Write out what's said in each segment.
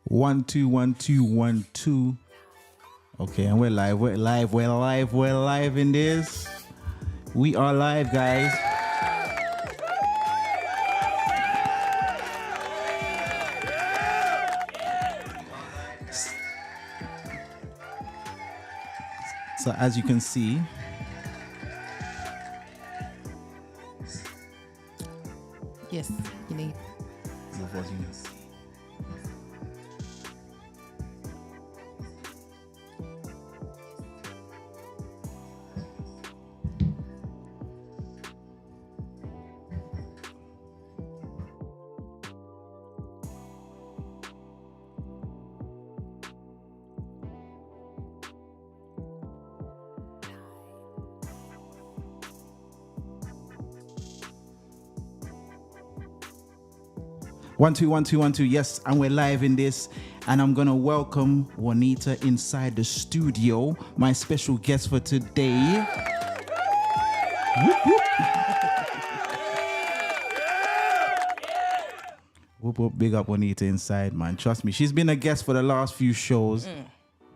1 2 1 2 1 2. Okay, and we're live in this. We are live, guys. So as you can see, yes, you need. the volume. One, two, 1 2 1 2. Yes, and we're live in this. And I'm gonna welcome Juanita inside the studio, my special guest for today. Whoop, whoop. Whoop, whoop. Big up Juanita inside, man. Trust me, she's been a guest for the last few shows,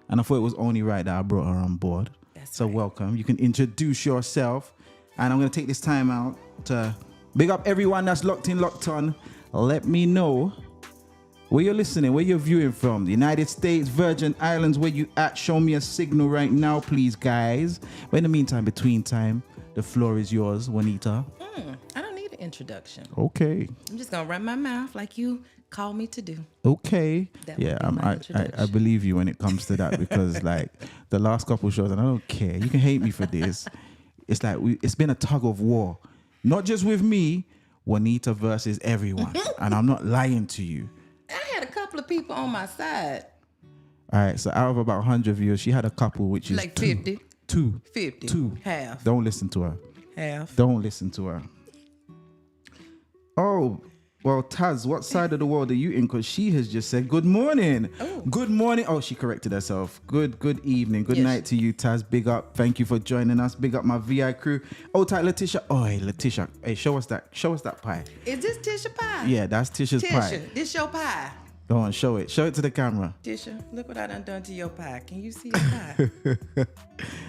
and I thought it was only right that I brought her on board. So welcome. You can introduce yourself, and I'm gonna take this time out to big up everyone that's locked in, locked on. Let me know where you're listening, where you're viewing from. The United States, Virgin Islands, where you at? Show me a signal right now, please, guys. But in the meantime, between time, the floor is yours, Juanita. I don't need an introduction. Okay. I'm just gonna run my mouth like you called me to do. Okay. That Yeah, would be my I introduction. believe you when it comes to that because like the last couple shows, and I don't care. You can hate me for this. It's like it's been a tug of war, not just with me. Juanita versus everyone, and I'm not lying to you. I had a couple of people on my side, All right, so out of about 100 viewers, she had a couple, which is like two. 50, Two. 50, Two. half, Don't listen to her. half. Don't listen to her. Oh, well, Taz, what side of the world are you in? Because she has just said good morning. Oh. Good morning. Oh, she corrected herself. Good evening. Good Yes. night to you, Taz. Big up. Thank you for joining us. Big up my VI crew. Oh, tight Letitia. Oh, hey, Letitia. Hey, show us that pie. Is this Tisha pie? Yeah, that's Tisha's Tisha, pie. this your pie. Go on, show it. Show it to the camera. Tisha, look what I done to your pie. Can you see your pie?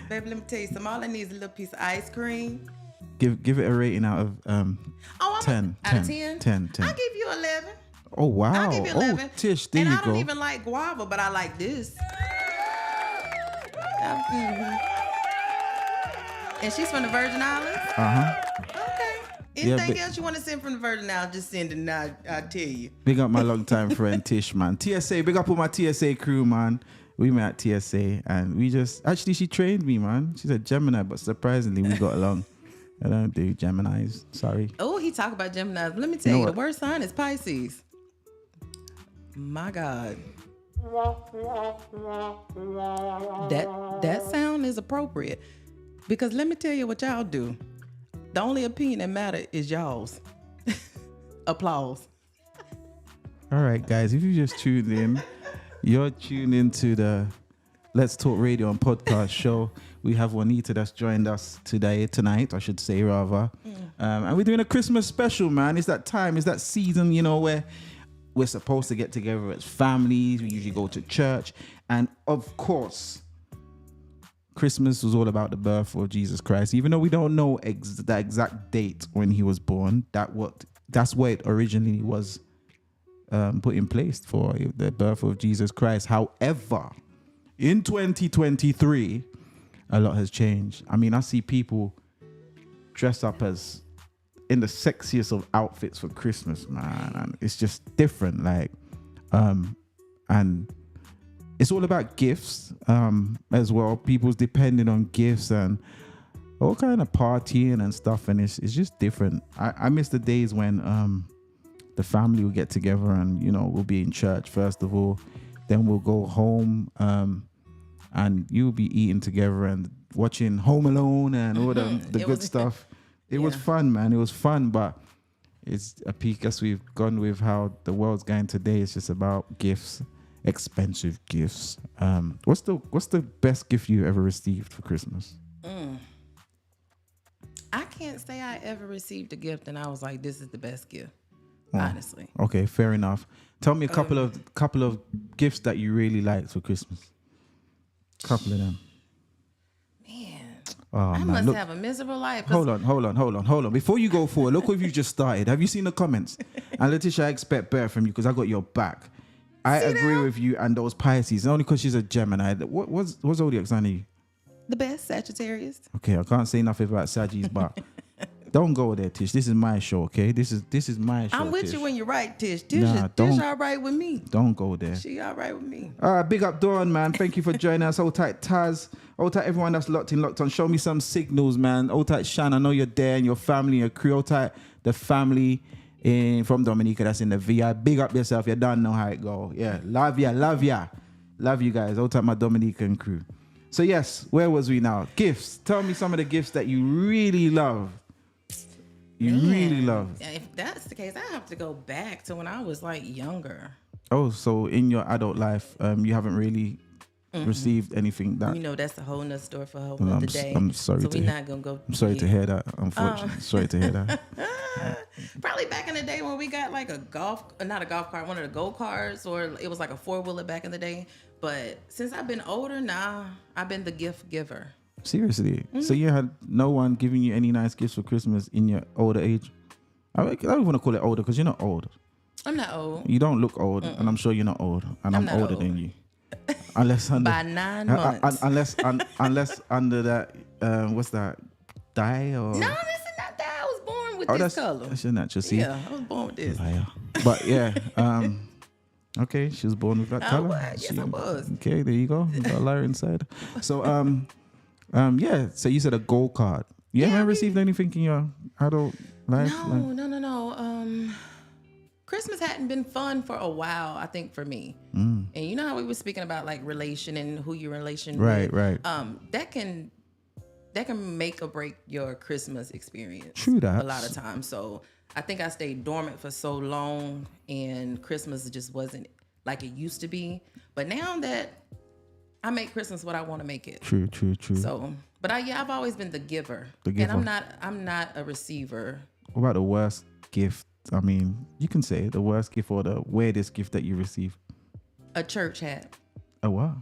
Baby, let me tell you something. All I need is a little piece of ice cream. Give it a rating out of I'm 10. out of 10? 10. I'll give you 11. Oh, wow. I'll give you 11. Oh, Tish, there and you I don't go. even like guava, but I like this. Mhm. And she's from the Virgin Islands? Uh-huh. Okay. Yeah, Anything but- else you want to send from the Virgin Islands, just send it and I'll tell you. Big up my longtime friend Tish, man. TSA, big up all my TSA crew, man. We met at TSA and actually she trained me, man. She's a Gemini, but surprisingly we got along. I don't do Geminis, sorry. Oh, he talk about Gemini. Let me tell know you, what? the worst sign is Pisces. My God. That sound is appropriate. Because let me tell you what y'all do. The only opinion that matter is y'all's. Applause. All right, guys, if you just tuned in, you're tuned into the Let's Talk Radio and Podcast show. We have Juanita that's joined us tonight, I should say, rather. And we're doing a Christmas special, man. It's that time, it's that season, where we're supposed to get together as families. We usually go to church. And of course, Christmas was all about the birth of Jesus Christ. Even though we don't know the exact date when he was born, that's what it originally was put in place for, the birth of Jesus Christ. However, in 2023, a lot has changed. I mean, I see people dress up as in the sexiest of outfits for Christmas, man, and it's just different. And it's all about gifts as well. People's depending on gifts and all kind of partying and stuff, and it's just different. I miss the days when the family will get together and we'll be in church first of all, then we'll go home and you'll be eating together and watching Home Alone and all the good stuff. It was fun, man. It was fun, but it's a peak as we've gone with how the world's going today. It's just about gifts, expensive gifts. What's the best gift you ever received for Christmas? I can't say I ever received a gift and I was like, this is the best gift. honestly. Okay, fair enough. Tell me a couple of gifts that you really liked for Christmas. Couple of them. Man, Oh, I man. must Look, have a miserable life. 'Cause hold on. Before you go forward, look what you just started. Have you seen the comments? And Letitia, I expect better from you because I got your back. I agree with you and those Pisces, only because she's a Gemini. What's zodiac sign are you? the best Sagittarius. Okay, I can't say nothing about Sagittarius, but don't go there, Tish. This is my show, okay? This is my show. I'm with Tish. you when you're right, Tish. Nah, Tish don't- all right with me. Don't go there. She all right with me. All right, big up Dawn, man. Thank you for joining us. Hold tight, Taz. Hold tight, everyone that's locked on. Show me some signals, man. Hold tight, Shan. I know you're there and your family, your crew. Hold tight, the family from Dominica that's in the VI. Big up yourself. You don't know how it go. Yeah, love ya. Love you guys. Hold tight, my Dominican crew. So yes, where was we now? Gifts. Tell me some of the gifts that you really love. Really love. If that's the case, I have to go back to when I was like younger. Oh, so in your adult life, you haven't really received anything that. You know, that's a whole nother story for a whole Well, nother I'm day. I'm sorry so to we're hear. not gonna go. I'm sorry to hear that. Unfortunately, sorry to hear that. Probably back in the day when we got like not a golf cart, one of the go karts, or it was like a 4-wheeler back in the day. But since I've been older, I've been the gift giver. Seriously. So you had no one giving you any nice gifts for Christmas in your older age? I don't want to call it older because you're not old. I'm not old. You don't look old, and I'm sure you're not old, and I'm not older old. than you. Unless under By 9 months. unless under that what's that dye or No, this is not that. I was born with oh this that's color. that's your natural. See, Yeah, I was born with this. liar. But yeah, okay, she was born with that color. was. Yes, I was. Okay, there you go. You got a liar inside. So yeah. So you said a gold card. You haven't received anything in your adult life? No. Christmas hadn't been fun for a while, I think, for me. And you know how we were speaking about like relation and who you're in relation with. Right. That can make or break your Christmas experience. True that. A lot of times. So I think I stayed dormant for so long and Christmas just wasn't like it used to be. But now that I make Christmas what I want to make it. True. So, but I've always been the giver. The giver. And I'm not a receiver. What about the worst gift? I mean, you can say the worst gift or the weirdest gift that you received. A church hat. Oh wow.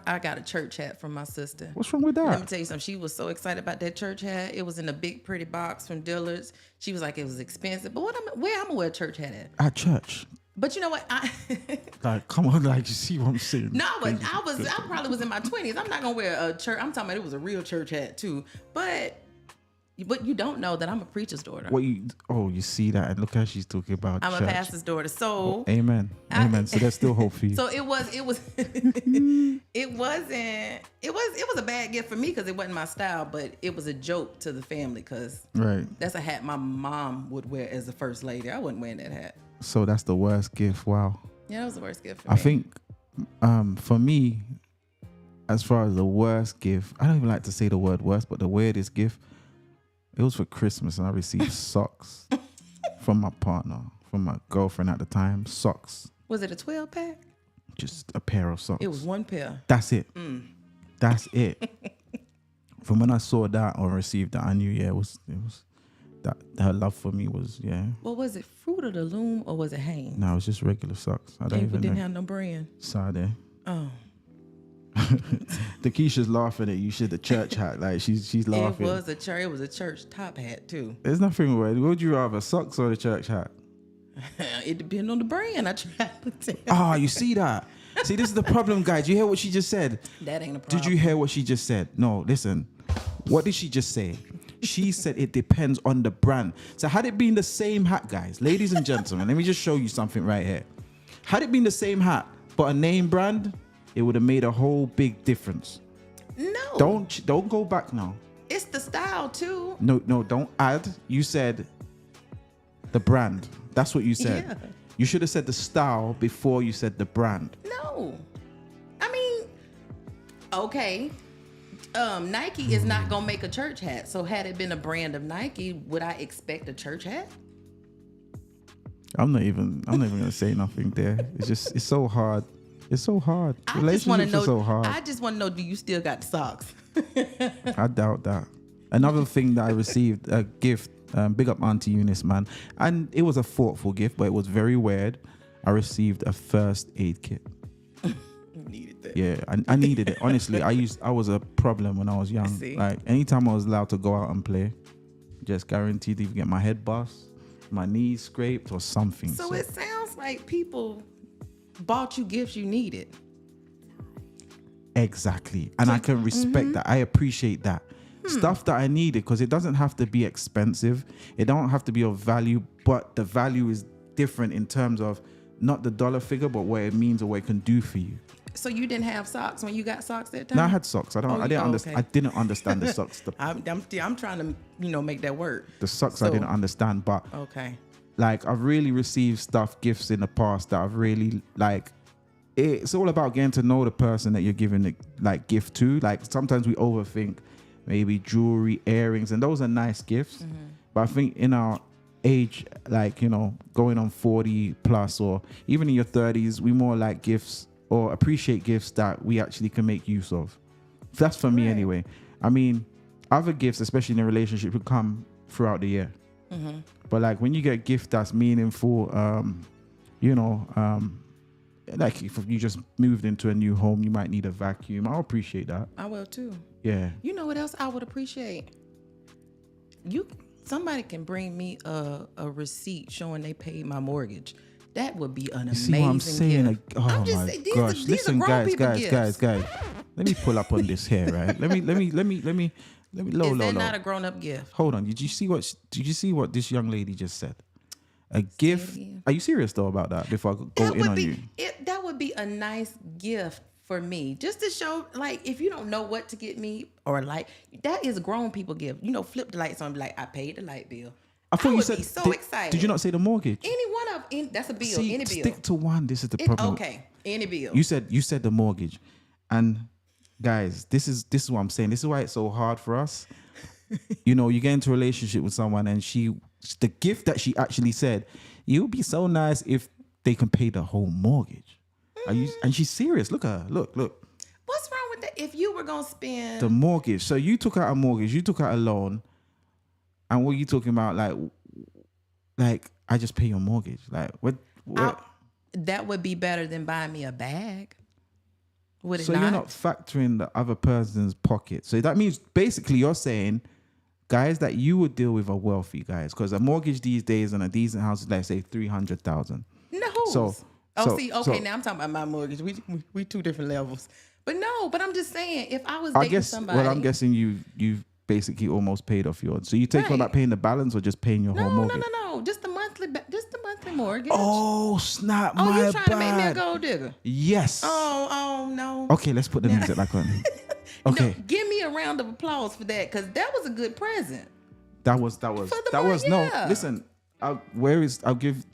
I got a church hat from my sister. What's wrong with Let me that? tell you something. She was so excited about that church hat. It was in a big, pretty box from Dillard's. She was like, it was expensive. But where I'm gonna wear a church hat at? At church. But you know what? Like, come on, like you see what I'm saying? No, but I probably was in my 20s. I'm not gonna wear a church. I'm talking about it was a real church hat too. But you don't know that I'm a preacher's daughter. You see that, and look how she's talking about I'm church. a pastor's daughter. So Amen. So there's still hope for you. So it was it was a bad gift for me because it wasn't my style, but it was a joke to the family because Right. that's a hat my mom would wear as the first lady. I wasn't wearing that hat. So that's the worst gift. Wow. Yeah, that was the worst gift for I me. think for me, as far as the worst gift, I don't even like to say the word worst, but the weirdest gift, it was for Christmas, and I received socks from my partner, from my girlfriend at the time. Socks. Was it a 12-pack? Just a pair of socks. It was one pair. That's it. That's it. From when I saw that or received that, I knew, it was that her love for me was, What was it? Fruit of the Loom or was it Hanes? No, it was just regular socks. I don't It even didn't know. have no brand. Sade. Oh. The Keisha's laughing at you. She's the church hat. Like she's laughing. It was a church top hat too. There's nothing wrong. Would you rather socks or the church hat? It depends on the brand. I try to tell. Ah, you see that? See, this is the problem, guys. You hear what she just said? That ain't a problem. Did you hear what she just said? No, listen. What did she just say? She said it depends on the brand. So had it been the same hat, guys, ladies and gentlemen, let me just show you something right here. Had it been the same hat, but a name brand, it would have made a whole big difference. No. Don't go back now. It's the style too. No, don't add. You said the brand. That's what you said. Yeah. You should have said the style before you said the brand. No. I mean, okay. Nike is not gonna make a church hat. So had it been a brand of Nike, would I expect a church hat? I'm not even gonna say nothing there. It's so hard. It's so hard. I just want to Relationships know. are so hard. I just want to know. Do you still got the socks? I doubt that. Another thing that I received, a gift, big up Auntie Eunice, man. And it was a thoughtful gift, but it was very weird. I received a first aid kit. You needed that. Yeah, I needed it. Honestly, I was a problem when I was young. See? Like anytime I was allowed to go out and play, just guaranteed to either get my head bust, my knees scraped, or something. So it sounds like people bought you gifts you needed. Exactly. And I can respect that. I appreciate that. Stuff that I needed, because it doesn't have to be expensive. It don't have to be of value, but the value is different in terms of not the dollar figure, but what it means or what it can do for you. So you didn't have socks when you got socks that time? No, I had socks. I didn't understand. Okay. I didn't understand the socks. I'm trying to make that work. The socks I didn't understand, but Okay. like I've really received gifts in the past that I've really like. It's all about getting to know the person that you're giving the like gift to. Like sometimes we overthink maybe jewelry, earrings, and those are nice gifts. But I think in our age, like, you know, going on 40 plus or even in your 30s, we more like gifts or appreciate gifts that we actually can make use of. That's for me anyway. I mean, other gifts, especially in a relationship, will come throughout the year. But like when you get a gift that's meaningful, like if you just moved into a new home, you might need a vacuum. I'll appreciate that. I will too. Yeah. You know what else I would appreciate? Somebody can bring me a receipt showing they paid my mortgage. That would be an amazing See what I'm saying? gift. Like, oh I'm just my saying, gosh! these Listen, are grown guys. people gifts. Let me pull up on this here, right? Let me. Is that not a grown-up gift? Hold on. Did you see what this young lady just said? A gift. Are you serious though about that? Before I go in on you. That would be a nice gift for me, just to show, like, if you don't know what to get me, or like, that is a grown people gift. You know, flip the lights on, and be like, I paid the light bill. I thought you said. Be so excited. Did you not say the mortgage? That's a bill. See, any bill. stick to one. This is the problem. Okay, any bill. You said the mortgage, and guys, this is what I'm saying. This is why it's so hard for us. You know, you get into a relationship with someone, and the gift that she actually said, it would be so nice if they can pay the whole mortgage. And she's serious. Look at her. Look. What's wrong with that? If you were gonna spend The mortgage. So you took out a mortgage. You took out a loan. And what are you talking about? Like I just pay your mortgage. Like what? that would be better than buying me a bag. Would it So not? you're not factoring the other person's pocket. So that means basically you're saying guys that you would deal with are wealthy guys, because a mortgage these days on a decent house is, let's say, 300,000. No. So Now I'm talking about my mortgage. We two different levels. But I'm just saying, if I was dating somebody. Well, I'm guessing you've basically almost paid off yours. So you take on that paying the balance or just paying your whole mortgage? No. Just the monthly mortgage. Oh, snap. Oh, my you trying bad. to make me a gold digger? Yes. Oh, no. Okay, let's put the music back on. Okay. No, give me a round of applause for that, because that was a good present. That was no. Listen, I'll give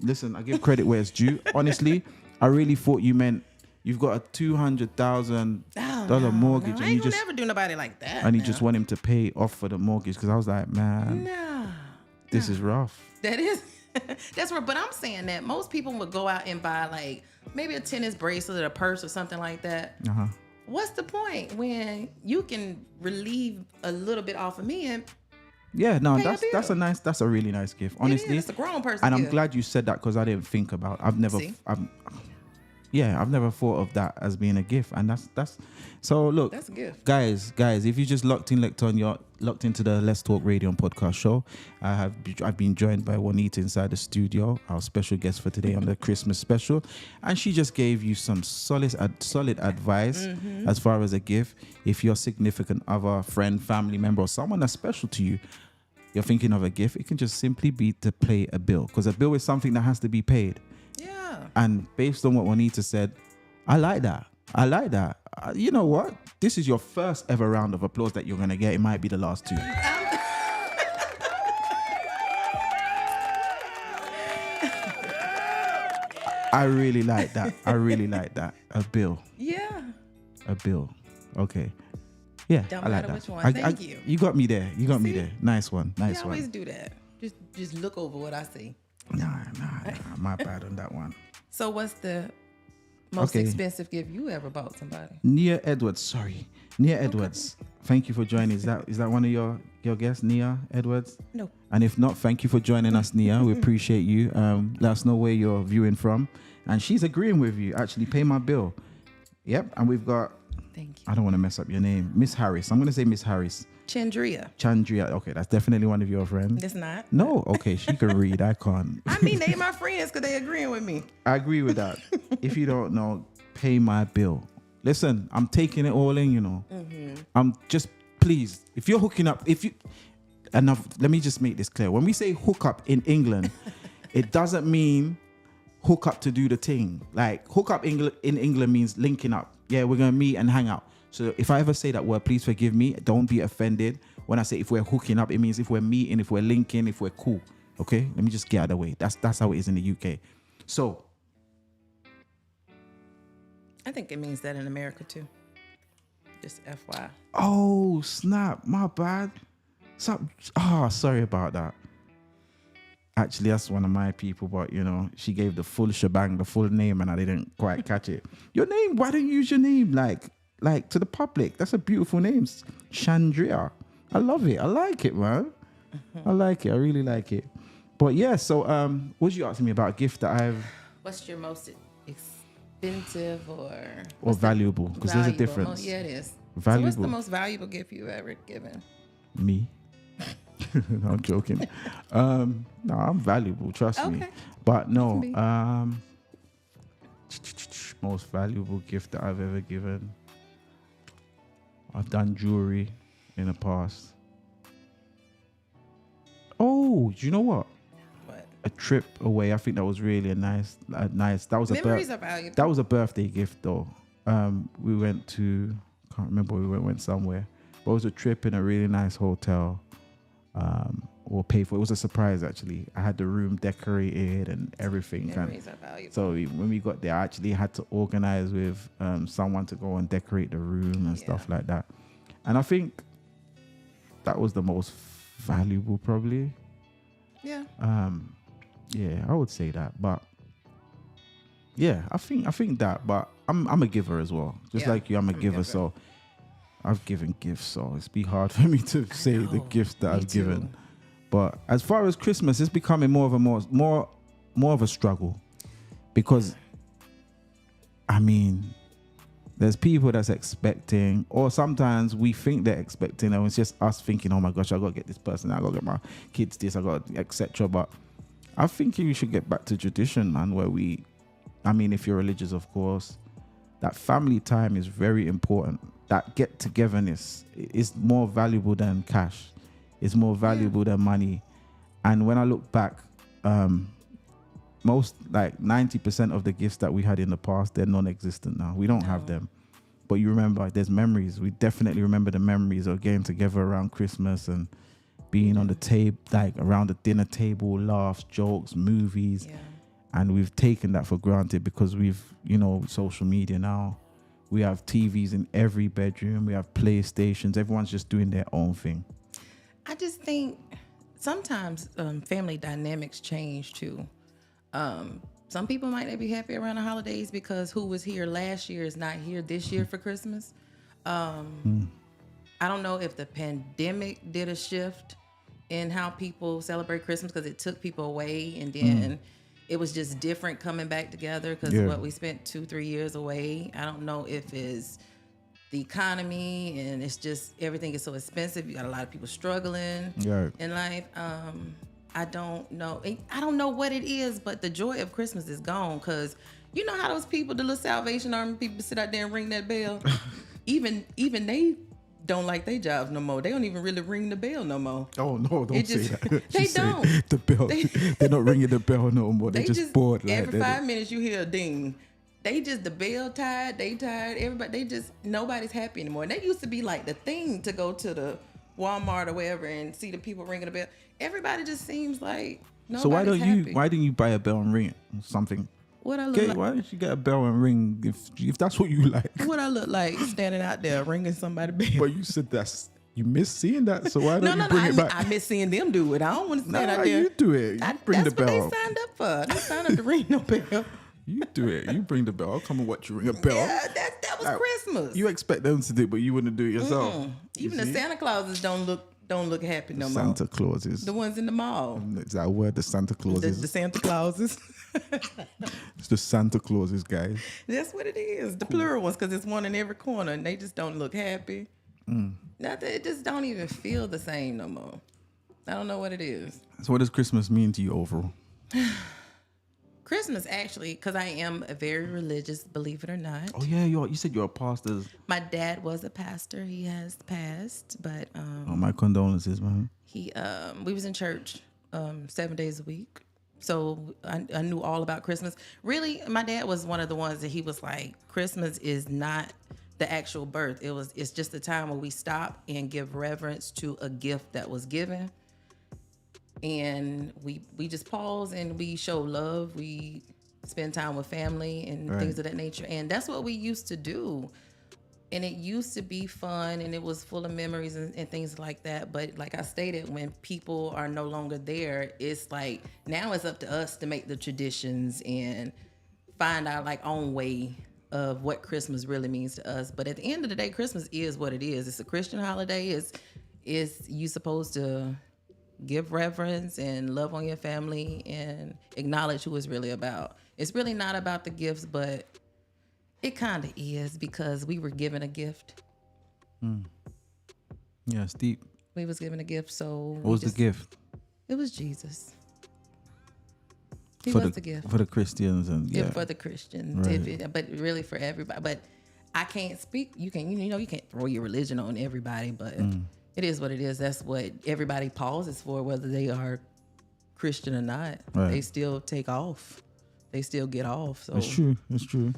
credit where it's due. Honestly, I really thought you meant you've got a $200,000 mortgage, I ain't gonna never do nobody like that. and you just want him to pay off for the mortgage. Because I was like, man, this is rough. That is. That's right. But I'm saying that most people would go out and buy like maybe a tennis bracelet, a purse, or something like that. Uh-huh. What's the point when you can relieve a little bit off of me and Yeah, no, pay a bill? that's a really nice gift. Honestly, it's a grown person and I'm gift. glad you said that, because I didn't think about. I've never thought of that as being a gift, and that's. So look, That's a gift. guys. If you just locked on, you're locked into the Let's Talk Radio and Podcast Show. I've been joined by Juanita inside the studio, our special guest for today on the Christmas special, and she just gave you some solid advice as far as a gift. If your significant other, friend, family member, or someone that's special to you, you're thinking of a gift, it can just simply be to pay a bill, because a bill is something that has to be paid. Yeah. And based on what Juanita said, I like that. You know what? This is your first ever round of applause that you're going to get. It might be the last two. I really like that. A bill. Yeah. A bill. Okay. Yeah, Don't I like matter that. which one. Thank you. You got me there. Me See? there. Nice one. You always do that. Just look over what I see. Nah. My bad on that one. So what's the Most Okay. expensive gift you ever bought somebody? Nia Edwards. Sorry, Nia Edwards. Thank you for joining. Is that one of your guests, Nia Edwards? No. And if not, thank you for joining us, Nia. We appreciate you. Let us know where you're viewing from. And she's agreeing with you. Actually, pay my bill. Yep. And we've got, Thank you. I don't want to mess up your name, Miss Harris. I'm going to say Miss Harris. Chandria. Chandria. Okay, that's definitely one of your friends. It's not. No, okay, she can read. I can't. I mean, they my friends because they agreeing with me. I agree with that. If you don't know, pay my bill. Listen, I'm taking it all in, you know. I'm just, please, if you're hooking up, enough, let me just make this clear. When we say hook up in England, it doesn't mean hook up to do the thing. Like, hook up in England means linking up. Yeah, we're going to meet and hang out. So if I ever say that word, please forgive me. Don't be offended. When I say if we're hooking up, it means if we're meeting, if we're linking, if we're cool. Okay? Let me just get out of the way. That's how it is in the UK. So, I think it means that in America too. Just FYI. oh, snap. My bad. Sorry about that. Actually, that's one of my people, but you know, she gave the full shebang, the full name, and I didn't quite catch it. Your name, why don't you use your name like to the public? That's a beautiful name. Chandria. I love it. I like it, man. I like it. I really like it. But yeah, so what was you asking me about a gift that I've What's your most expensive or valuable? Because there's a valuable? difference. Yeah, it is. Valuable. So what's the most valuable gift you've ever given? Me. No, I'm joking. No, I'm valuable, trust me. Okay. But You no, can most valuable gift that I've ever given. I've done jewelry in the past. Oh, do you know what? What? A trip away. I think that was really a nice. That was Memories are valuable. that was a birthday gift though. We went to, can't remember, we went somewhere, but it was a trip in a really nice hotel. Or pay for it. It was a surprise actually. I had the room decorated and everything. Memories are valuable. So when we got there, I actually had to organize with someone to go and decorate the room and stuff like that. And I think that was the most valuable probably. Yeah. Yeah, I would say that. But yeah, I think that. But I'm a giver as well. Just like you, I'm a giver. So I've given gifts, so it's be hard for me to say the gifts that I've given. But as far as Christmas, it's becoming more of a struggle, because I mean, there's people that's expecting, or sometimes we think they're expecting, and it's just us thinking, oh my gosh, I gotta get this person, I gotta get my kids this, I got etc. But I think you should get back to tradition, man, where if you're religious, of course, that family time is very important. That get-togetherness is more valuable than cash. It's more valuable than money. And when I look back, most, like 90% of the gifts that we had in the past, they're non-existent now. We don't have them. But you remember, there's memories. We definitely remember the memories of getting together around Christmas and being on the table, like around the dinner table, laughs, jokes, movies. Yeah. And we've taken that for granted because we've, social media now. We have TVs in every bedroom. We have PlayStations. Everyone's just doing their own thing. I just think sometimes family dynamics change too. Some people might not be happy around the holidays because who was here last year is not here this year for Christmas. I don't know if the pandemic did a shift in how people celebrate Christmas because it took people away, and then it was just different coming back together because we spent 2-3 years away. I don't know if it's the economy and it's just everything is so expensive. You got a lot of people struggling in life. I don't know. I don't know what it is, but the joy of Christmas is gone because you know how those people, the little Salvation Army people, sit out there and ring that bell. even they don't like their jobs no more. They don't even really ring the bell no more. Oh no, don't say that. They don't. The bell. They're not ringing the bell no more. They're just bored. Every 5 minutes you hear a ding. They just, the bell tired, they tired, everybody, nobody's happy anymore. And that used to be like the thing to go to the Walmart or wherever and see the people ringing the bell. Everybody just seems like nobody's So why happy. why didn't you buy a bell and ring it? Something. What I look like? Why didn't you get a bell and ring if that's what you like? What I look like standing out there ringing somebody's bell. But you said you miss seeing that, so why don't you bring it back? I miss seeing them do it. I don't want to stand out there. You do it. You bring the bell. That's what they signed up for. They signed up to ring no bell. You do it. You bring the bell. I'll come and watch you ring a bell. Yeah, that was Christmas. You expect them to do it, but you wouldn't do it yourself. Even the Santa Clauses don't look happy no more. Santa Clauses. The ones in the mall. Is that a word? The Santa Clauses. The Santa Clauses. It's the Santa Clauses, guys. That's what it is. The plural ones, because it's one in every corner, and they just don't look happy. Nothing. It just don't even feel the same no more. I don't know what it is. So, what does Christmas mean to you overall? Christmas, actually, because I am a very religious, believe it or not. Oh yeah, you said you're a pastor. My dad was a pastor. He has passed, but Oh, my condolences, man. we was in church 7 days a week. So I knew all about Christmas. Really, my dad was one of the ones that he was like, Christmas is not the actual birth. It's just a time where we stop and give reverence to a gift that was given. And we just pause and we show love. We spend time with family and things of that nature. And that's what we used to do. And it used to be fun and it was full of memories and things like that. But like I stated, when people are no longer there, it's like now it's up to us to make the traditions and find our like own way of what Christmas really means to us. But at the end of the day, Christmas is what it is. It's a Christian holiday. It's you supposed to give reverence and love on your family and acknowledge who it's really about. It's really not about the gifts, but it kind of is because we were given a gift. Yeah, it's deep. We was given a gift, so What was the gift? It was Jesus. He was the gift for the Christians and for the Christians, Right. but really for everybody. But I can't speak. You can't throw your religion on everybody, but it is what it is. That's what everybody pauses for, whether they are Christian or not. Right. They still take off. They still get off. So It's true. It's true.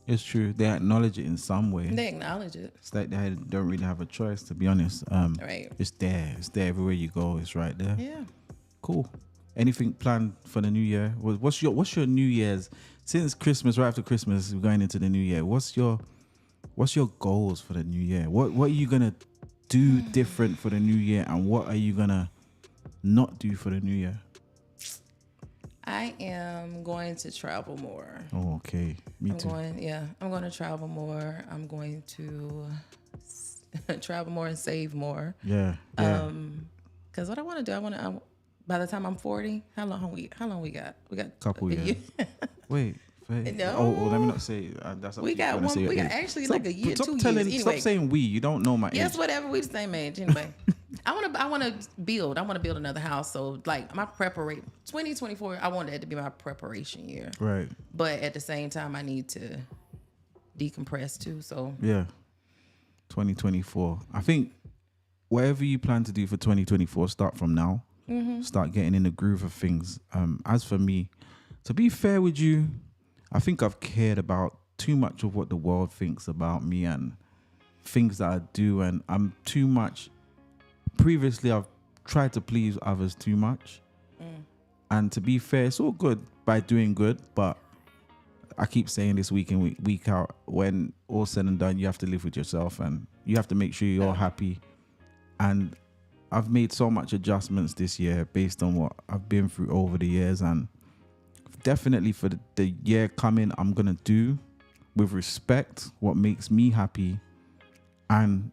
It's true. They acknowledge it in some way. they acknowledge it. It's like they don't really have a choice, to be honest. Right. It's there. It's there everywhere you go. It's right there. Yeah. Cool. Anything planned for the new year? What's your New Year's? Since Christmas, right after Christmas, we're going into the new year. What's your goals for the new year? What are you gonna do different for the new year, and what are you gonna not do for the new year? I am going to travel more. Oh, okay. Me too. I'm going to travel more. I'm going to travel more and save more. Yeah. Because what I want to do, by the time I'm 40, how long we got? We got a Couple years. Wait. No. Oh, let me not say. That's up We to you. got Wanna one. say your We got age. actually Stop- like a year, stop 2 telling- years. Stop Anyway, saying we. You don't know my yes, age. whatever. We the same age. Anyway, I want to build. I want to build another house. So like my preparation, 2024. I wanted it to be my preparation year. Right. But at the same time, I need to decompress too. So Yeah. 2024. I think whatever you plan to do for 2024, start from now. Start getting in the groove of things. As for me, to be fair with you, I think I've cared about too much of what the world thinks about me and things that I do, and I'm too much. Previously, I've tried to please others too much. And to be fair, it's all good by doing good, but I keep saying this week in, week out, when all said and done, you have to live with yourself and you have to make sure you're happy. And I've made so much adjustments this year based on what I've been through over the years, and definitely for the year coming, I'm going to do with respect what makes me happy and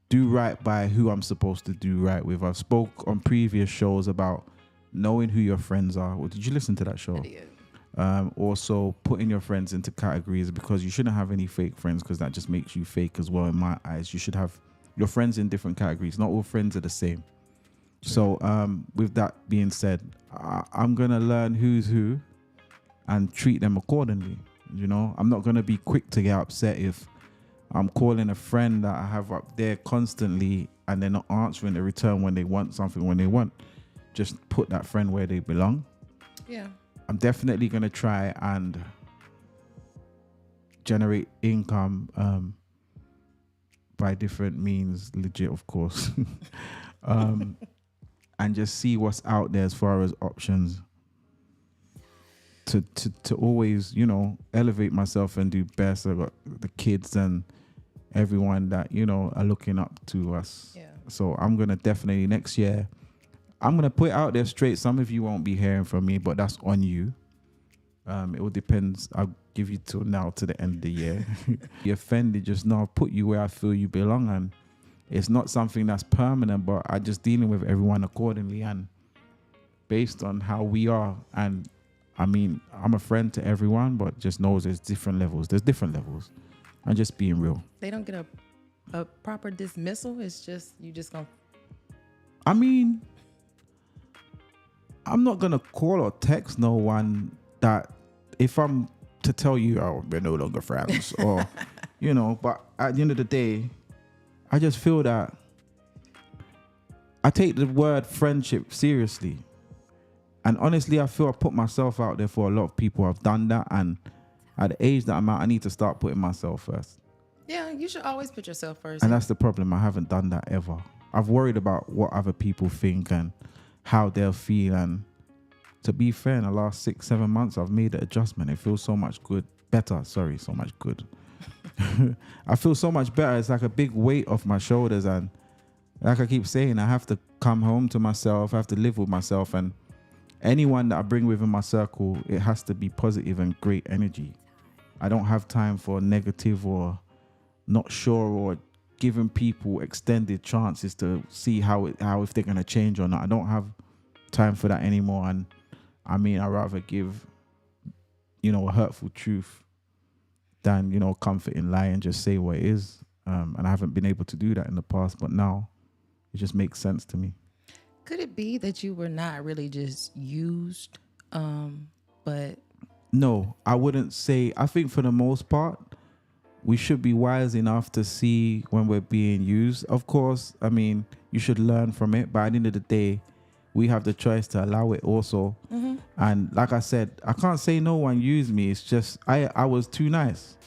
do right by who I'm supposed to do right with. I've spoke on previous shows about knowing who your friends are. Well, did you listen to that show? Also putting your friends into categories, because you shouldn't have any fake friends, because that just makes you fake as well in my eyes. You should have your friends in different categories. Not all friends are the same. So with that being said, I'm going to learn who's who and treat them accordingly. You know, I'm not going to be quick to get upset if I'm calling a friend that I have up there constantly and they're not answering the return when they want something when they want. Just put that friend where they belong. yeah. I'm definitely going to try and generate income by different means, legit, of course, and just see what's out there as far as options to always, you know, elevate myself and do best. I've got the kids and everyone that, you know, are looking up to us. Yeah. So I'm going to definitely next year, I'm going to put it out there straight. Some of you won't be hearing from me, but that's on you. It will depend. I'll give you till now to the end of the year. Be offended, just know I've put you where I feel you belong, and it's not something that's permanent, but I just dealing with everyone accordingly and based on how we are. And I mean, I'm a friend to everyone, but just knows there's different levels. There's different levels. I'm just being real. They don't get a proper dismissal. It's just you just gonna. I mean, I'm not gonna call or text no one that if I'm to tell you, oh, we're no longer friends, or you know. But at the end of the day, I just feel that I take the word friendship seriously, and honestly, I feel I put myself out there for a lot of people. I've done that, and at the age that I'm at, I need to start putting myself first. Yeah, you should always put yourself first. And that's the problem. I haven't done that ever. I've worried about what other people think and how they'll feel. And to be fair, in the last 6-7 months, I've made an adjustment. It feels so much better. So much good. I feel so much better. It's like a big weight off my shoulders. And like I keep saying, I have to come home to myself. I have to live with myself. And anyone that I bring within my circle, it has to be positive and great energy. I don't have time for negative or not sure or giving people extended chances to see how if they're going to change or not. I don't have time for that anymore. And I mean, I'd rather give, a hurtful truth than, comfort in lie and just say what it is. And I haven't been able to do that in the past, but now it just makes sense to me. Could it be that you were not really just used, but... No, I wouldn't say. I think for the most part, we should be wise enough to see when we're being used. Of course, I mean, you should learn from it. But at the end of the day, we have the choice to allow it also. Mm-hmm. And like I said, I can't say no one used me. It's just I was too nice.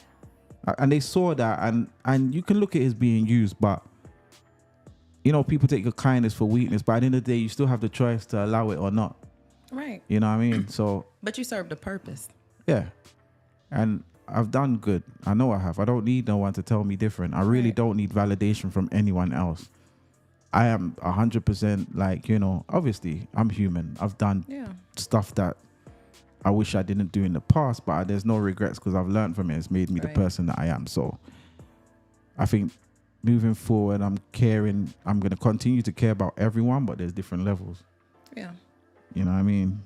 And they saw that. And you can look at it as being used. But, people take your kindness for weakness. But at the end of the day, you still have the choice to allow it or not. Right. You know what I mean? So. But you served a purpose. Yeah. And I've done good. I know I have. I don't need no one to tell me different. I really don't need validation from anyone else. I am 100% obviously I'm human. I've done stuff that I wish I didn't do in the past, but there's no regrets because I've learned from it. It's made me the person that I am. So I think moving forward, I'm going to continue to care about everyone, but there's different levels. Yeah. You know what I mean?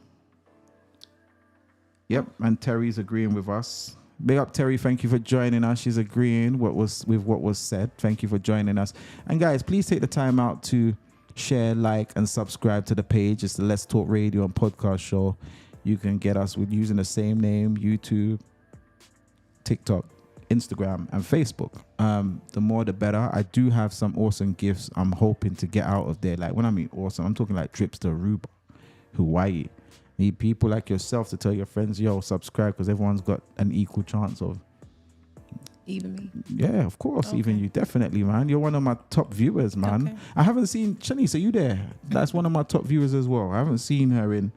Yep. And Terry's agreeing with us. Big up, Terry. Thank you for joining us. She's agreeing with what was said. Thank you for joining us. And guys, please take the time out to share, like, and subscribe to the page. It's the Let's Talk Radio and Podcast Show. You can get us with using the same name: YouTube, TikTok, Instagram, and Facebook. The more the better. I do have some awesome gifts I'm hoping to get out of there. Like, when I mean awesome, I'm talking like trips to Aruba, Hawaii. Need people like yourself to tell your friends, yo, subscribe, because everyone's got an equal chance of. Even me? Yeah, of course. Okay. Even you. Definitely, man. You're one of my top viewers, man. Okay. I haven't seen Shanice. Are you there? That's one of my top viewers as well. I haven't seen her in.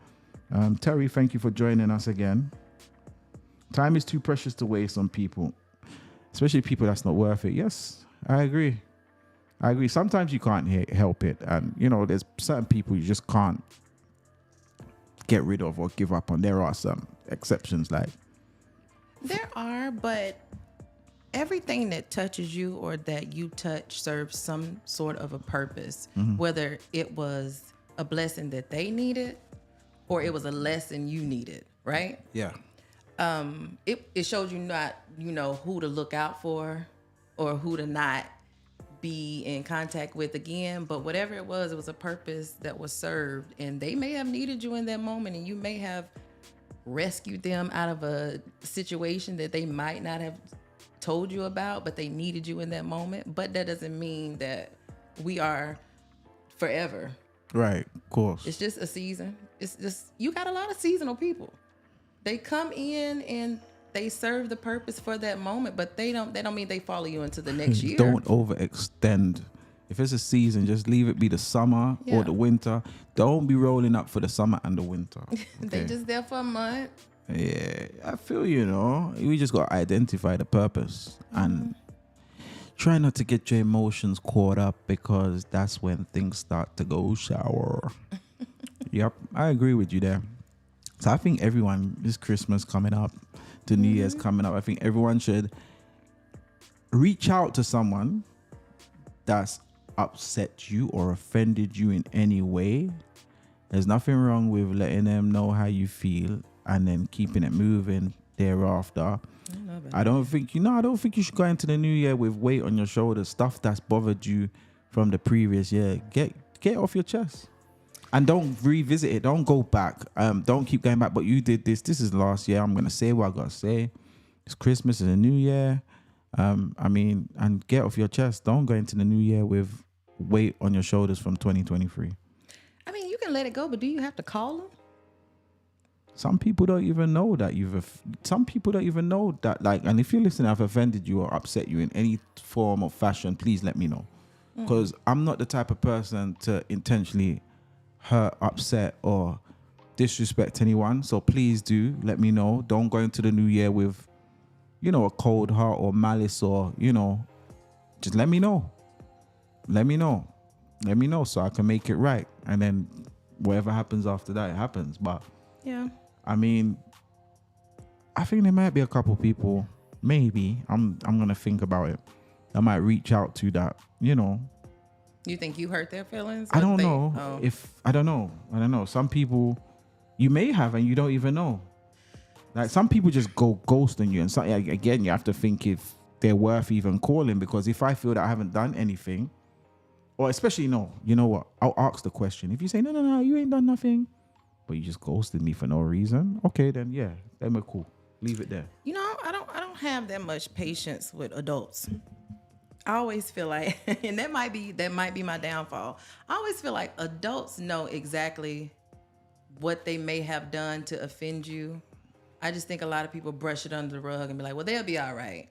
Terry, thank you for joining us again. Time is too precious to waste on people, especially people that's not worth it. Yes, I agree. Sometimes you can't help it. And, there's certain people you just can't get rid of or give up on. There are some exceptions. There are, but everything that touches you or that you touch serves some sort of a purpose, whether it was a blessing that they needed or it was a lesson you needed, right? Yeah. It shows you not, who to look out for or who to not be in contact with again, but whatever it was a purpose that was served, and they may have needed you in that moment, and you may have rescued them out of a situation that they might not have told you about, but they needed you in that moment. But that doesn't mean that we are forever. Right, of course. It's just a season. It's just, you got a lot of seasonal people. They come in and they serve the purpose for that moment, but they don't mean they follow you into the next year. Don't overextend. If it's a season, just leave it be the summer or the winter. Don't be rolling up for the summer and the winter. Okay? They just there for a month. Yeah, I feel, we just got to identify the purpose and try not to get your emotions caught up, because that's when things start to go sour. Yep, I agree with you there. So I think everyone, this Christmas coming up, the New Year's coming up, I think everyone should reach out to someone that's upset you or offended you in any way. There's nothing wrong with letting them know how you feel and then keeping it moving thereafter. I don't think you should go into the new year with weight on your shoulders, stuff that's bothered you from the previous year. Get it off your chest. And don't revisit it. Don't go back. Don't keep going back. But you did this. This is last year. I'm gonna say what I gotta say. It's Christmas and a new year. And get off your chest. Don't go into the new year with weight on your shoulders from 2023. I mean, you can let it go, but do you have to call them? Some people don't even know that some people don't even know that, like, and if you're listening, I've offended you or upset you in any form or fashion, please let me know. Because I'm not the type of person to intentionally hurt, upset, or disrespect anyone. So please do let me know. Don't go into the new year with, a cold heart or malice, or, just let me know. Let me know so I can make it right. And then whatever happens after that, it happens. But yeah, I mean, I think there might be a couple people, maybe, I'm going to think about it, I might reach out to that, You think you hurt their feelings? I don't know. I don't know. Some people you may have and you don't even know. Like, some people just go ghost on you, and so, again, you have to think if they're worth even calling, because if I feel that I haven't done anything, or especially, you know what? I'll ask the question. If you say, no, you ain't done nothing, but you just ghosted me for no reason, okay, then yeah, then we're cool. Leave it there. I don't have that much patience with adults. I always feel like, and that might be my downfall. I always feel like adults know exactly what they may have done to offend you. I just think a lot of people brush it under the rug and be like, well, they'll be all right.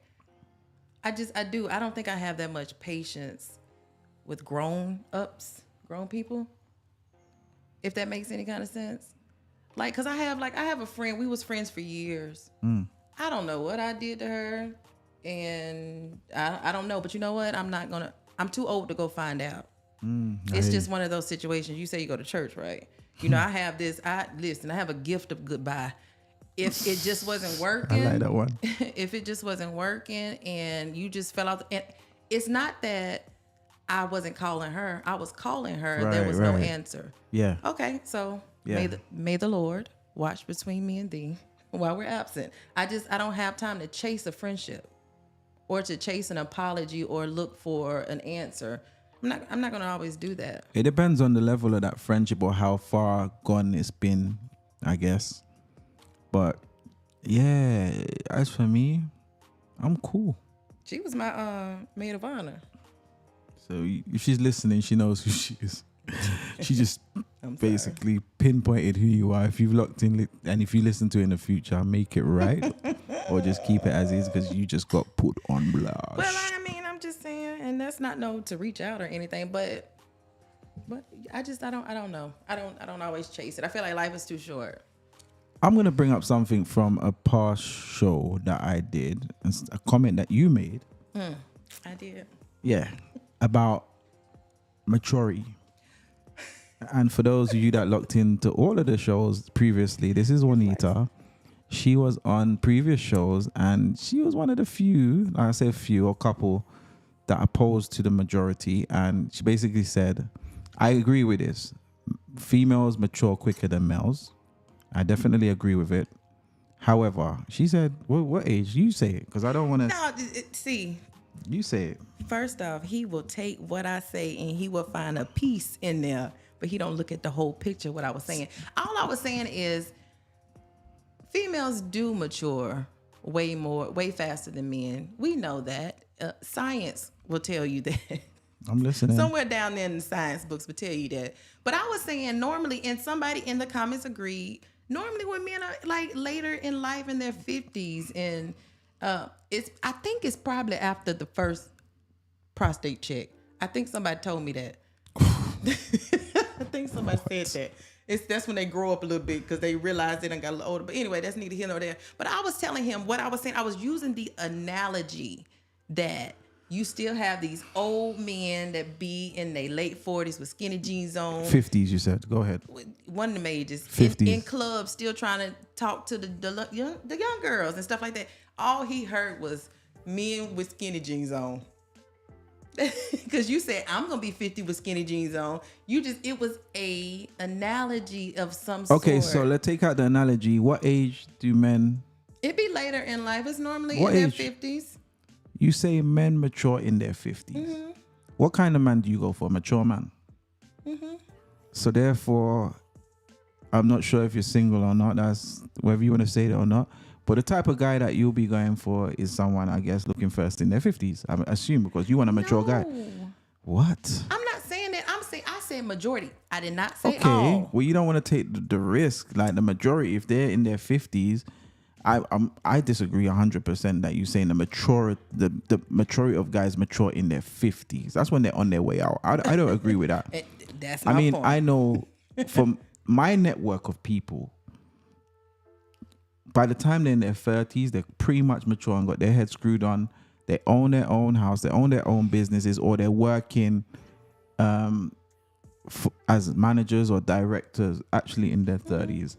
I don't think I have that much patience with grown people, if that makes any kind of sense. Like, cause I have a friend, we was friends for years. I don't know what I did to her, and I don't know, but you know what? I'm too old to go find out. It's just one of those situations. You say you go to church, right? I have I have a gift of goodbye. If it just wasn't working, I like that one. If it just wasn't working and you just fell out, and it's not that I wasn't calling her. I was calling her. Right, there was no answer. Yeah. Okay, so Yeah. may the Lord watch between me and thee while we're absent. I don't have time to chase a friendship or to chase an apology or look for an answer. I'm not going to always do that. It depends on the level of that friendship or how far gone it's been, I guess. But yeah, as for me, I'm cool. She was my maid of honor. So if she's listening, she knows who she is. She just basically pinpointed who you are. If you've locked in, and if you listen to it in the future, make it right, or just keep it as is, because you just got put on blast. Well, I mean, I'm just saying, and that's not to reach out or anything, but I don't know. I don't always chase it. I feel like life is too short. I'm going to bring up something from a past show that I did, a comment that you made. I did. Yeah, about maturity. And for those of you that locked into all of the shows previously, this is Juanita. She was on previous shows, and she was one of the few, like I say a couple, that opposed to the majority. And she basically said, I agree with this. Females mature quicker than males. I definitely agree with it. However, she said, what age? You say it, because I don't want to. No, see. You say it. First off, he will take what I say and he will find a piece in there, but he don't look at the whole picture, what I was saying. All I was saying is females do mature way faster than men. We know that. Science will tell you that. I'm listening. Somewhere down there in the science books will tell you that. But I was saying normally, and somebody in the comments agreed, normally when men are like later in life in their 50s, and I think it's probably after the first prostate check. I think somebody told me that. I think somebody said that. That's when they grow up a little bit because they realize they done got a little older. But anyway, that's neither here nor there. But I was telling him what I was saying. I was using the analogy that you still have these old men that be in their late 40s with skinny jeans on. 50s, you said. Go ahead. One of them ages. 50s. In clubs, still trying to talk to the young girls and stuff like that. All he heard was men with skinny jeans on. Because you said, I'm going to be 50 with skinny jeans on. It was a analogy of some sort. Okay, so let's take out the analogy. What age do men... It'd be later in life. It's normally What in age? their 50s. You say men mature in their 50s. Mm-hmm. What kind of man do you go for? Mature man? Mm-hmm. So therefore, I'm not sure if you're single or not. That's whether you want to say that or not. But the type of guy that you'll be going for is someone, I guess, looking first in their 50s. I assume, because you want a mature guy. What? I'm not saying that. I said majority. I did not say Okay. all. Well, you don't want to take the risk. Like the majority, if they're in their 50s, I disagree 100% that you're saying the majority of guys mature in their 50s. That's when they're on their way out. I don't agree with that. That's my point. I know from my network of people, by the time they're in their 30s, they're pretty much mature and got their head screwed on. They own their own house, they own their own businesses, or they're working as managers or directors actually in their 30s.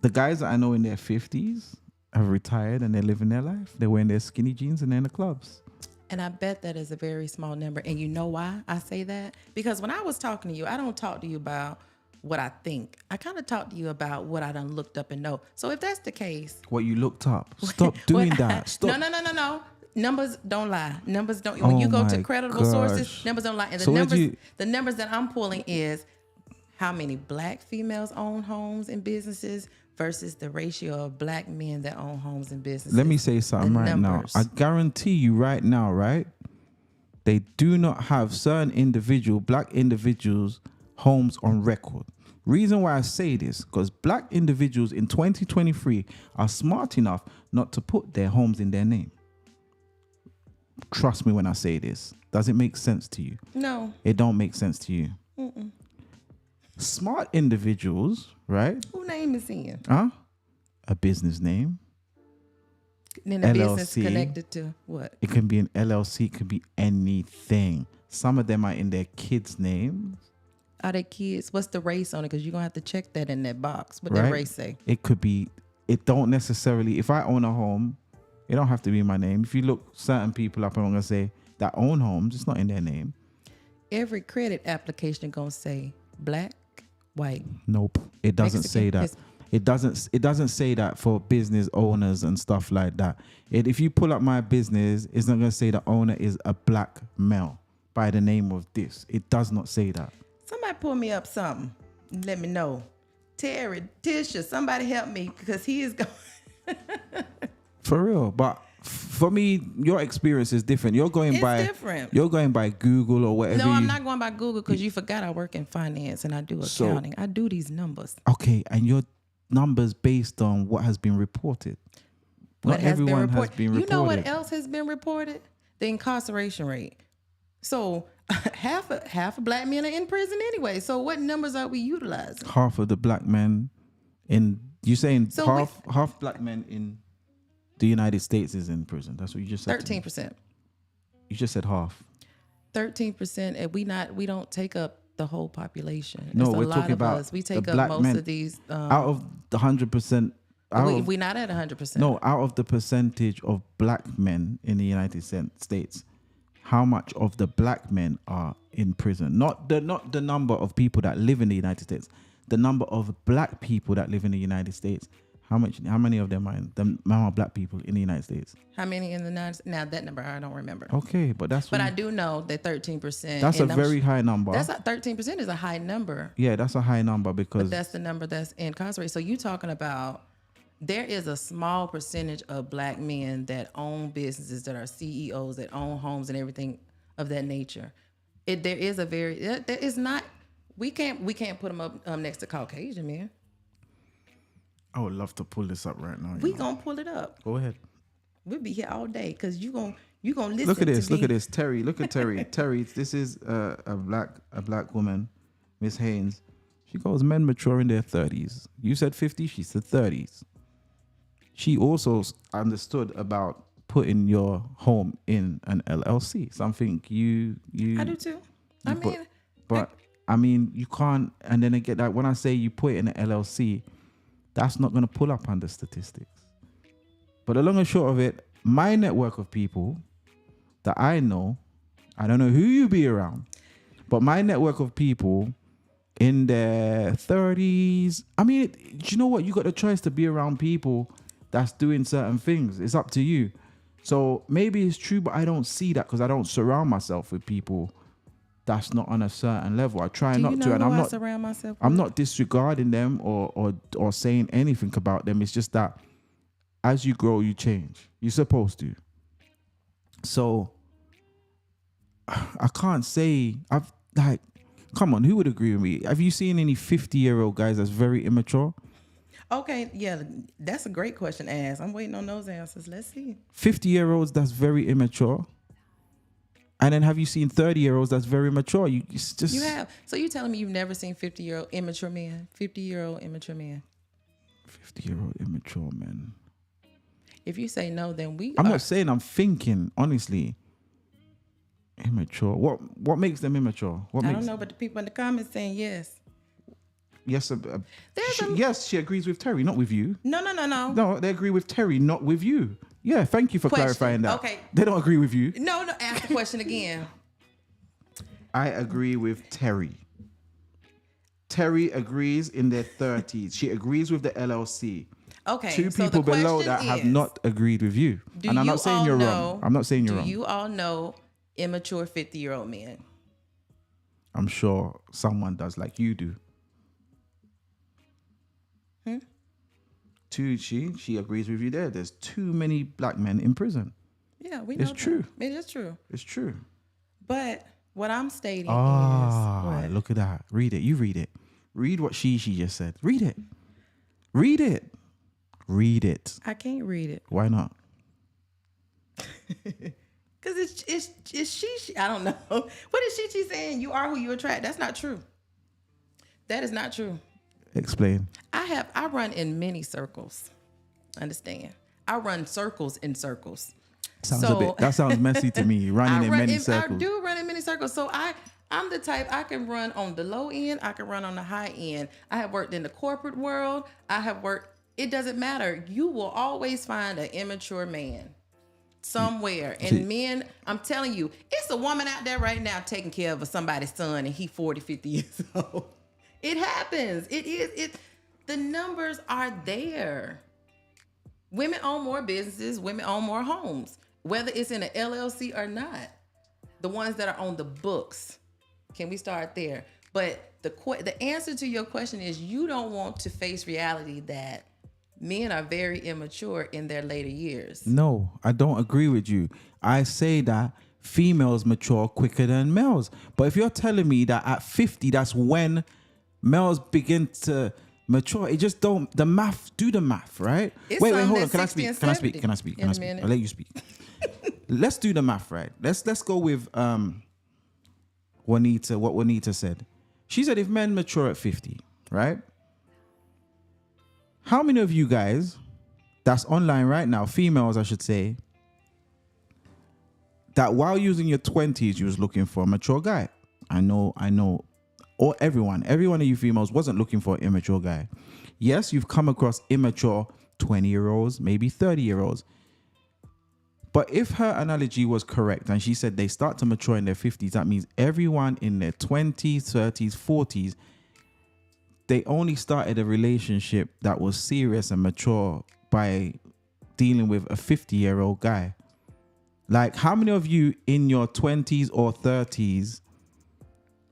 The guys that I know in their 50s have retired and they're living their life. They're wearing their skinny jeans and they're in the clubs. And I bet that is a very small number. And you know why I say that? Because when I was talking to you, I don't talk to you about what I think. I kind of talk to you about what I done looked up and know. So if that's the case. What you looked up. Stop doing that. Stop. No. Numbers don't lie. Numbers don't. When you go to credible sources, numbers don't lie. And the numbers that I'm pulling is how many black females own homes and businesses versus the ratio of black men that own homes and businesses. Let me say something right numbers. now. I guarantee you right now, right? They do not have certain black individuals' homes on record. Reason why I say this, because black individuals in 2023 are smart enough not to put their homes in their name. Trust me when I say this. Does it make sense to you? No. It don't make sense to you. Mm-mm. Smart individuals, right? Who name is in? A business name. Then the LLC. business connected to what? It can be an LLC. It could be anything. Some of them are in their kids' names. Are they kids? What's the race on it? Because you're going to have to check that in that box. What right? that race say? It could be, it don't necessarily, if I own a home, it don't have to be my name. If you look certain people up, I'm going to say that own homes, it's not in their name. Every credit application going to say black, white. Nope. It doesn't say that. It doesn't say that for business owners and stuff like that. If you pull up my business, it's not going to say the owner is a black male by the name of this. It does not say that. Somebody pull me up something. Let me know. Terry, Tisha, somebody help me because he is going. For real. But for me, your experience is different. You're going by Google or whatever. No, I'm not going by Google because you forgot I work in finance and I do accounting. I do these numbers. Okay, and your numbers based on what has been reported. Not everyone has been reported. You know what else has been reported? The incarceration rate. So half of black men are in prison anyway. So what numbers are we utilizing? Half of the black men half black men in the United States is in prison. That's what you just said. 13%. You just said half. 13%, and we don't take up the whole population. No, we're talking about us. We take the up black most men. of these. Out of the 100%. We're not at 100%. No, out of the percentage of black men in the United States, how much of the black men are in prison? Not the number of people that live in the United States. The number of black people that live in the United States. How many of them are black people in the United States? How many in the United States? Now that number I don't remember. Okay, but I do know that 13%. That's a very high number. That's 13% is a high number. Yeah, that's a high number because. But that's the number that's incarcerated. So you talking about there is a small percentage of black men that own businesses, that are CEOs, that own homes and everything of that nature. There is not. We can't put them up next to Caucasian men. I would love to pull this up right now. We gonna pull it up. Go ahead. We'll be here all day because you gonna listen. Look at this. To Look at this. Terry. Look at Terry. Terry. This is a black woman, Miss Haynes. She goes, men mature in their 30s. You said 50. She said 30s. She also understood about putting your home in an LLC. Something you I do too. I but- mean, but I mean, you can't. And then again, like when I say you put it in an LLC, that's not going to pull up under statistics. But the long and short of it, my network of people that I know, I don't know who you be around, but my network of people in their 30s. I mean, do you know what? You got the choice to be around people that's doing certain things. It's up to you. So maybe it's true, but I don't see that because I don't surround myself with people that's not on a certain level. I try do not you know to, and who I'm I not. surround myself I'm with? not disregarding them or saying anything about them. It's just that as you grow, you change. You're supposed to. So I can't say I've like. Come on, who would agree with me? Have you seen any 50-year-old guys that's very immature? Okay, yeah, that's a great question to ask. I'm waiting on those answers. Let's see. 50-year-olds that's very immature. And then have you seen 30-year-olds that's very mature? It's just You have. So you telling me you've never seen 50-year-old immature men? 50-year-old immature men. 50-year-old immature men. If you say no, then I'm not saying I'm thinking, honestly. Immature. What makes them immature? What I makes don't know, but the people in the comments saying yes. Yes, There's a- yes, she agrees with Terry, not with you. No. No, they agree with Terry, not with you. Yeah, thank you for Question. clarifying that. Okay. They don't agree with you. No, ask the question again. I agree with Terry. Terry agrees in their 30s. She agrees with the LLC. Okay. Two so people the below question that have is, not agreed with you. do And I'm you not saying all you're know- wrong. I'm not saying you're wrong. Do you all know immature 50-year-old men? I'm sure someone does like you do. She agrees with you there. There's too many black men in prison. Yeah, we know It's that. true. It is true. It's true. But what I'm stating is what? Look at that. Read it. You read it. Read what she just said. Read it. Read it. Read it. I can't read it. Why not? Because it's she. I don't know. What is she saying? You are who you attract. That's not true. That is not true. Explain. I run in many circles. Understand? I run circles in circles. That sounds messy to me. Running in many I circles. do run in many circles. So I'm the type, I can run on the low end. I can run on the high end. I have worked in the corporate world. It doesn't matter. You will always find an immature man somewhere. And men, I'm telling you, it's a woman out there right now taking care of somebody's son and he 40, 50 years old. It happens. The numbers are there. Women own more businesses. Women own more homes, whether it's in an LLC or not. The ones that are on the books. Can we start there? But the answer to your question is you don't want to face reality that men are very immature in their later years. No, I don't agree with you. I say that females mature quicker than males. But if you're telling me that at 50, that's when males begin to mature, it just don't, do the math, right? It's Wait, some hold on. that's Can I 60 speak? and Can I speak? 70 Can I speak? in Can I a speak? minute. I'll let you speak. Let's do the math, right? Let's go with what Juanita said. She said if men mature at 50, right? How many of you guys that's online right now, females I should say, that while you was in your 20s, you was looking for a mature guy? I know, or everyone of you females wasn't looking for an immature guy. Yes, you've come across immature 20-year-olds, maybe 30-year-olds. But if her analogy was correct and she said they start to mature in their 50s, that means everyone in their 20s, 30s, 40s, they only started a relationship that was serious and mature by dealing with a 50-year-old guy. Like, how many of you in your 20s or 30s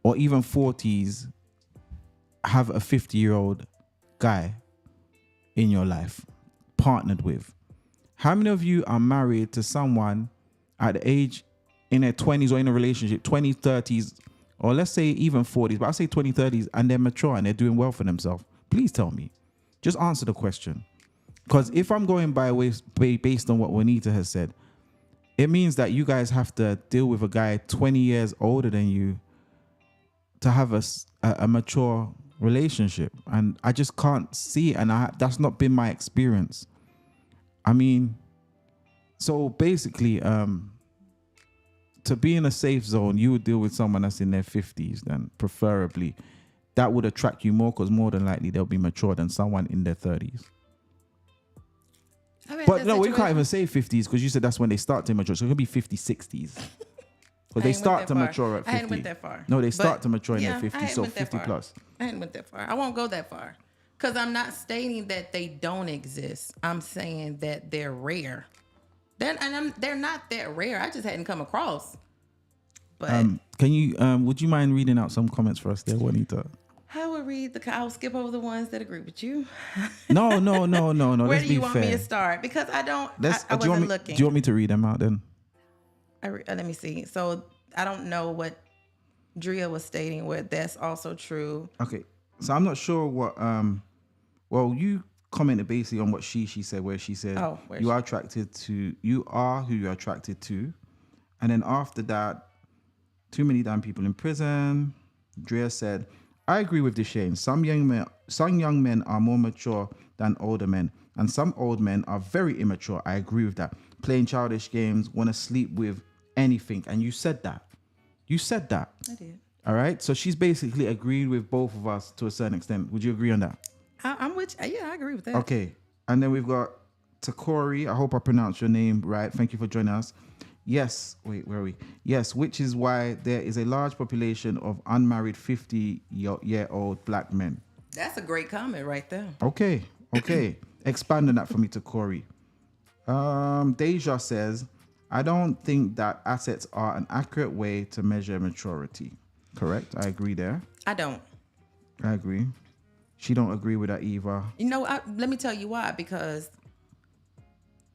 or even 40s have a 50-year-old guy in your life, partnered with? How many of you are married to someone at the age in their 20s or in a relationship, 20s, 30s, or let's say even 40s, but I'll say 20s, 30s, and they're mature and they're doing well for themselves? Please tell me. Just answer the question. Because if I'm going based on what Juanita has said, it means that you guys have to deal with a guy 20 years older than you to have a mature relationship. And I just can't see it. And that's not been my experience. I mean, So basically, to be in a safe zone, you would deal with someone that's in their 50s, then preferably. That would attract you more because more than likely they'll be mature than someone in their 30s. But no, we can't even say 50s because you said that's when they start to mature. So it could be 50s, 60s. Because they start to mature at 50. I hadn't went that far. No, they start to mature in their 50s, so 50 plus. I hadn't went that far. I won't go that far. Because I'm not stating that they don't exist. I'm saying that they're rare. They're not that rare. I just hadn't come across. But can you would you mind reading out some comments for us there, Juanita? I will I'll skip over the ones that agree with you. No. Where do you want me to start? Because I wasn't looking. Do you want me to read them out then? Let me see. So I don't know what Drea was stating, where that's also true. Okay. So I'm not sure what well, you commented basically on what she said, where she said you are who you're attracted to. And then after that, too many damn people in prison. Drea said, I agree with Deshane. Some young men are more mature than older men, and some old men are very immature. I agree with that. Playing childish games, want to sleep with anything. And you said that. I did. All right. So she's basically agreed with both of us to a certain extent. Would you agree on that? I'm with you. Yeah, I agree with that. Okay. And then we've got Takori. I hope I pronounced your name right. Thank you for joining us. Yes. Wait, where are we? Yes, which is why there is a large population of unmarried 50-year-old black men. That's a great comment right there. Okay. Expand on that for me, Takori. Deja says, I don't think that assets are an accurate way to measure maturity. Correct. I agree there. I don't. I agree. She don't agree with that either. Let me tell you why. Because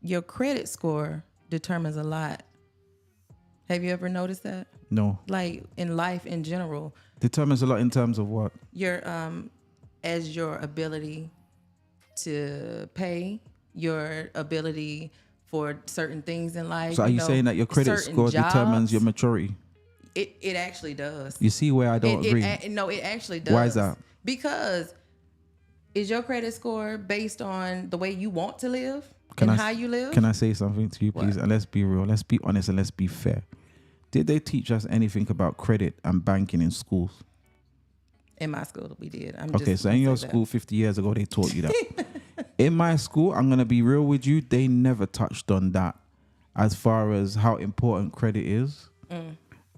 your credit score determines a lot. Have you ever noticed that? No. Like in life in general. Determines a lot in terms of what? Your ability to pay, your ability for certain things in life. So are you saying that your credit score determines your maturity? It actually does. You see where I don't agree? No, it actually does. Why is that? Because is your credit score based on the way you want to live how you live? Can I say something to you, please? What? And let's be real. Let's be honest and let's be fair. Did they teach us anything about credit and banking in schools? In my school, we did. So in your school 50 years ago, they taught you that. In my school, I'm going to be real with you, they never touched on that as far as how important credit is.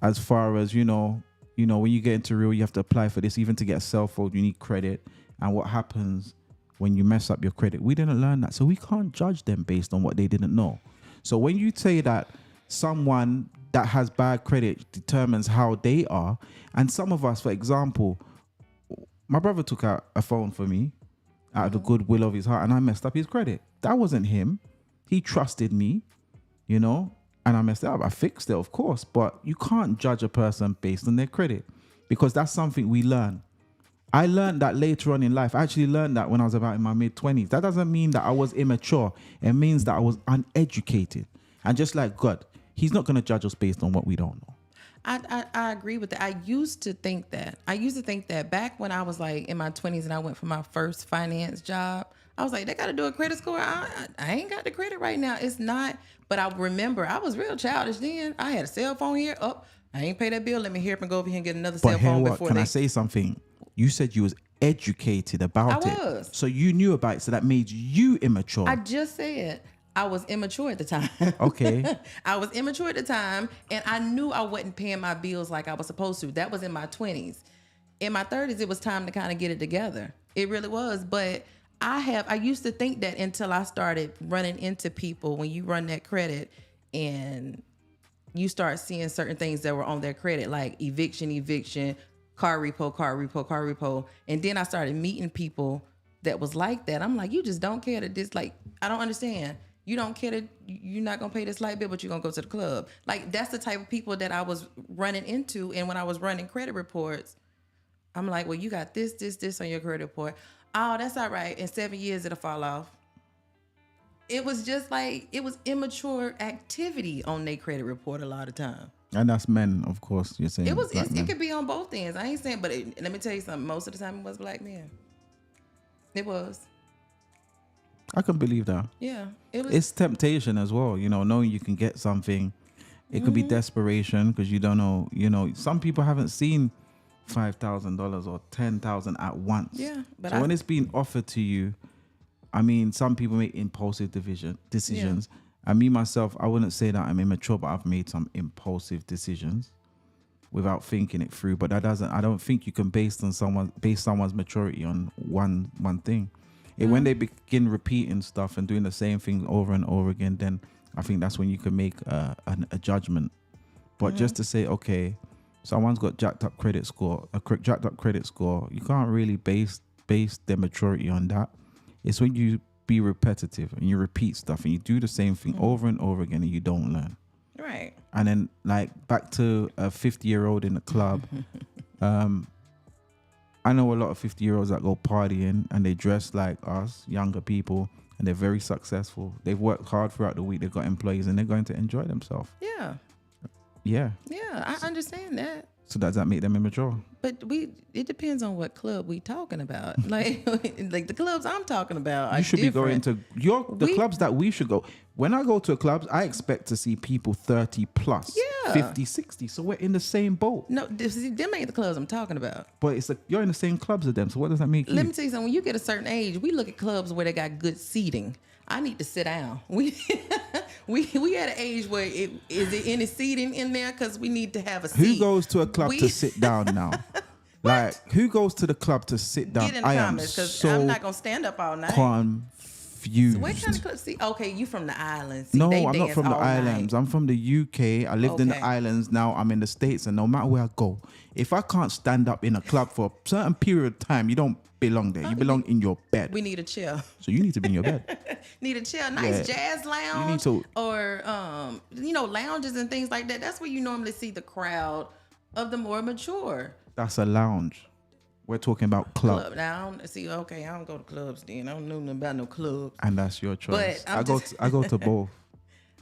As far as, when you get into real, you have to apply for this. Even to get a cell phone, you need credit. And what happens when you mess up your credit? We didn't learn that. So we can't judge them based on what they didn't know. So when you say that someone that has bad credit determines how they are, and some of us, for example, my brother took out a phone for me out of the goodwill of his heart, and I messed up his credit. That wasn't him. He trusted me, and I messed it up. I fixed it, of course, but you can't judge a person based on their credit because that's something we learn. I learned that later on in life. I actually learned that when I was about in my mid-20s. That doesn't mean that I was immature. It means that I was uneducated. And just like God, he's not going to judge us based on what we don't know. I agree with that. I used to think that back when I was like in my 20s and I went for my first finance job. I was like, they got to do a credit score. I ain't got the credit right now. It's not. But I remember I was real childish then. I had a cell phone here. Oh, I ain't pay that bill. Let me hurry up and go over here and get another cell phone before Can I say something? You said you was educated about it. I was. So you knew about it. So that made you immature. I just said I was immature at the time. Okay. I was immature at the time, and I knew I wasn't paying my bills like I was supposed to. That was in my 20s. In my 30s, it was time to kind of get it together. It really was. But I used to think that until I started running into people. When you run that credit and you start seeing certain things that were on their credit, like eviction, car repo. And then I started meeting people that was like that. I'm like, you just don't care that this, like, I don't understand. You don't care that you're not going to pay this light bill, but you're going to go to the club. Like, that's the type of people that I was running into. And when I was running credit reports, I'm like, well, you got this on your credit report. Oh, that's all right. In 7 years, it'll fall off. It was just like, it was immature activity on their credit report a lot of time. And that's men, of course, you're saying. It could be on both ends. I ain't saying, but let me tell you something. Most of the time, it was black men. It was. I can believe that. Yeah, it was. It's temptation as well, knowing you can get something. It could be desperation because you don't know. Some people haven't seen $5,000 or 10,000 at once. Yeah, but so when it's being offered to you, I mean, some people make impulsive decisions. And me myself, I wouldn't say that I'm immature, but I've made some impulsive decisions without thinking it through. But I don't think you can base someone's maturity on one thing. When they begin repeating stuff and doing the same thing over and over again, then I think that's when you can make a judgment. But just to say, okay, someone's got jacked up credit score, you can't really base their maturity on that. It's when you be repetitive and you repeat stuff and you do the same thing over and over again and you don't learn. Right. And then like back to a 50-year-old in the club. I know a lot of 50-year-olds that go partying and they dress like us, younger people, and they're very successful. They've worked hard throughout the week. They've got employees and they're going to enjoy themselves. Yeah. Yeah. Yeah, I understand that. So does that make them immature? But it depends on what club we talking about. Like the clubs I'm talking about are You should different. be going to the clubs that we should go. When I go to clubs, I expect to see people 30 plus, 50, 60. So we're in the same boat. No, them ain't the clubs I'm talking about. But you're in the same clubs as them. So what does that make you? Let me tell you something. When you get a certain age, we look at clubs where they got good seating. I need to sit down. We at an age where is there any seating in there? Because we need to have a seat. Who goes to a club to sit down now? Like, who goes to the club to sit down? Get in the comments because I'm not going to stand up all night. Confused. So what kind of club? See, okay, you from the islands. See, no, I'm not from the islands. I'm from the UK. I lived in the islands. Now I'm in the States. And no matter where I go, if I can't stand up in a club for a certain period of time, you don't belong there. You belong in your bed. We need a chair. So you need to be in your bed. Need a chair, nice jazz lounge. You need to, or lounges and things like that. That's where you normally see the crowd of the more mature. That's a lounge. We're talking about club. Now, I don't go to clubs then. I don't know nothing about no clubs. And that's your choice. But I go to both.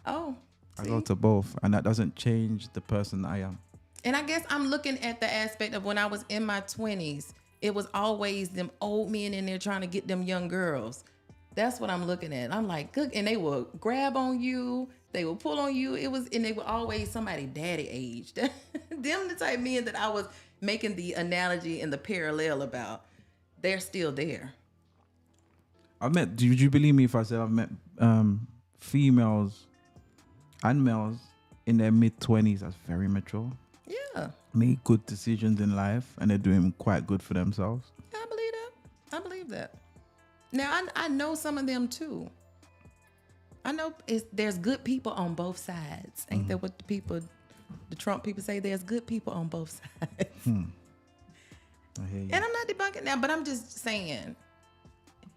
Oh, I go to both, and that doesn't change the person I am. And I guess I'm looking at the aspect of when I was in my 20s, it was always them old men in there trying to get them young girls. That's what I'm looking at. I'm like, good, and they will grab on you, they will pull on you. And they were always somebody daddy age. Them the type of men that I was making the analogy and the parallel about. They're still there. Would you believe me if I said I've met females and males in their mid-20s that's very mature? Yeah. Make good decisions in life and they're doing quite good for themselves. I believe that. I believe that. Now, I know some of them too. I know there's good people on both sides. Ain't that what the Trump people say? There's good people on both sides. I hear you. And I'm not debunking that, but I'm just saying,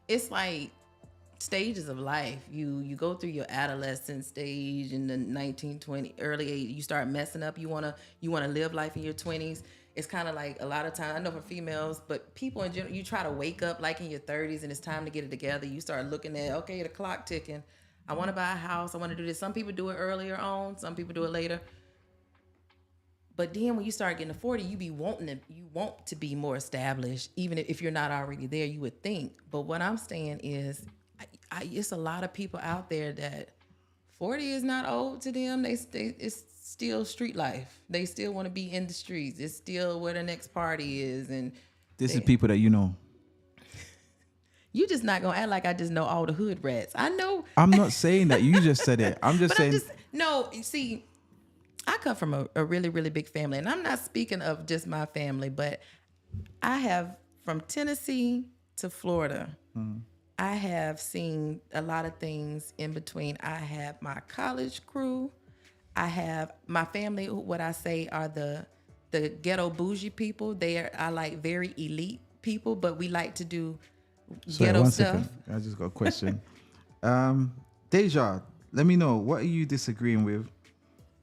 it's like stages of life. You go through your adolescent stage in the 19, 20, early age. You start messing up. You wanna live life in your 20s. It's kind of like a lot of times, I know for females, but people in general, you try to wake up like in your 30s and it's time to get it together. You start looking at, okay, the clock ticking. I want to buy a house. I want to do this. Some people do it earlier on. Some people do it later. But then when you start getting to 40, you want to be more established, even if you're not already there, you would think. But what I'm saying is, it's a lot of people out there that 40 is not old to them. It's still street life. They still want to be in the streets. It's still where the next party is. And this is people that you know. You just not gonna act like I just know all the hood rats. I know. I'm not saying that. You just said it. I'm just saying. No, see, I come from a really, really big family. And I'm not speaking of just my family, but I have, from Tennessee to Florida, I have seen a lot of things in between. I have my college crew. I have my family, what I say are the ghetto bougie people. They are like very elite people, but we like to do ghetto stuff. Second. I just got a question. Deja, let me know, what are you disagreeing with?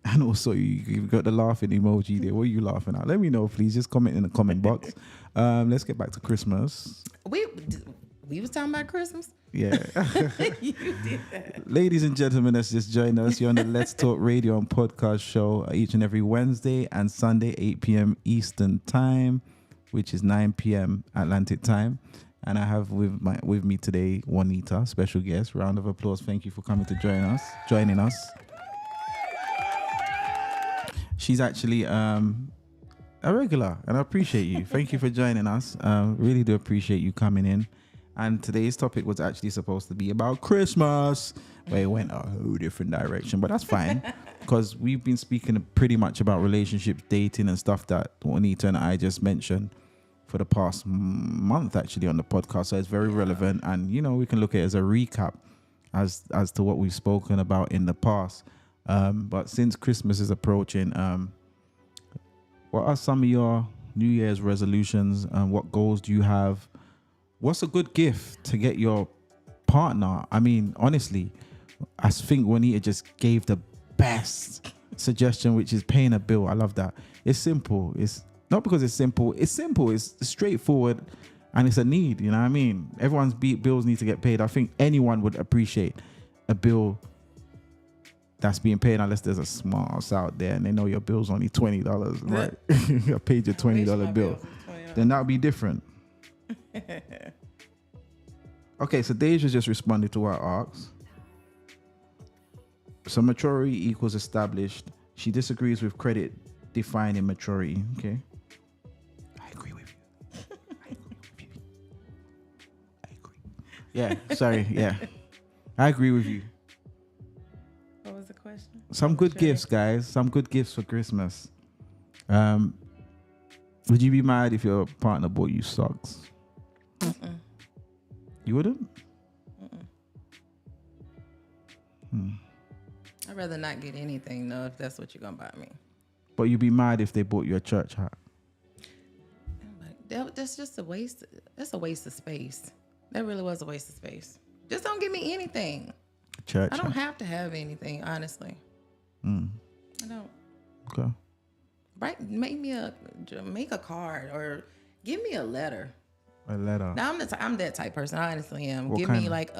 And also, you've got the laughing emoji there. What are you laughing at? Let me know, please. Just comment in the comment box. Let's get back to Christmas. We was talking about Christmas? Yeah. You did that. Ladies and gentlemen, that's just joined us. You're on the Let's Talk Radio and Podcast show each and every Wednesday and Sunday, 8 p.m. Eastern Time, which is 9 p.m. Atlantic Time. And I have with me today Juanita, special guest. Round of applause. Thank you for coming to joining us. She's actually a regular, and I appreciate you. Thank you for joining us. Really do appreciate you coming in. And today's topic was actually supposed to be about Christmas, but it went a whole different direction. But that's fine, because we've been speaking pretty much about relationships, dating, and stuff that Juanita and I just mentioned for the past month, actually, on the podcast. So it's very relevant, and we can look at it as a recap as to what we've spoken about in the past. But since Christmas is approaching, what are some of your New Year's resolutions, and what goals do you have? What's a good gift to get your partner? I mean, honestly, I think Juanita just gave the best suggestion, which is paying a bill. I love that. It's simple. It's not because it's simple. It's simple. It's straightforward, and it's a need. You know what I mean? Everyone's bills need to get paid. I think anyone would appreciate a bill that's being paid, unless there's a smart ass out there and they know your bill's only $20, right? I paid your $20 bill. Then that would be different. Okay, so Deja just responded to our asks. So maturity equals established. She disagrees with credit defining maturity. Okay. I agree with you. I agree. Yeah, sorry. Yeah. I agree with you. What was the question? Some good gifts, guys. Some good gifts for Christmas. Would you be mad if your partner bought you socks? Mm-mm. You wouldn't? I'd rather not get anything, though, if that's what you're going to buy me. But you'd be mad if they bought you a church hat. That's just a waste. That's a waste of space. That really was a waste of space. Just don't give me anything. Church I don't hat. have to have anything, honestly. I don't. Okay. Right? Make a card or give me a letter. A letter. Now I'm that type person. I honestly am. What Give kind me of- like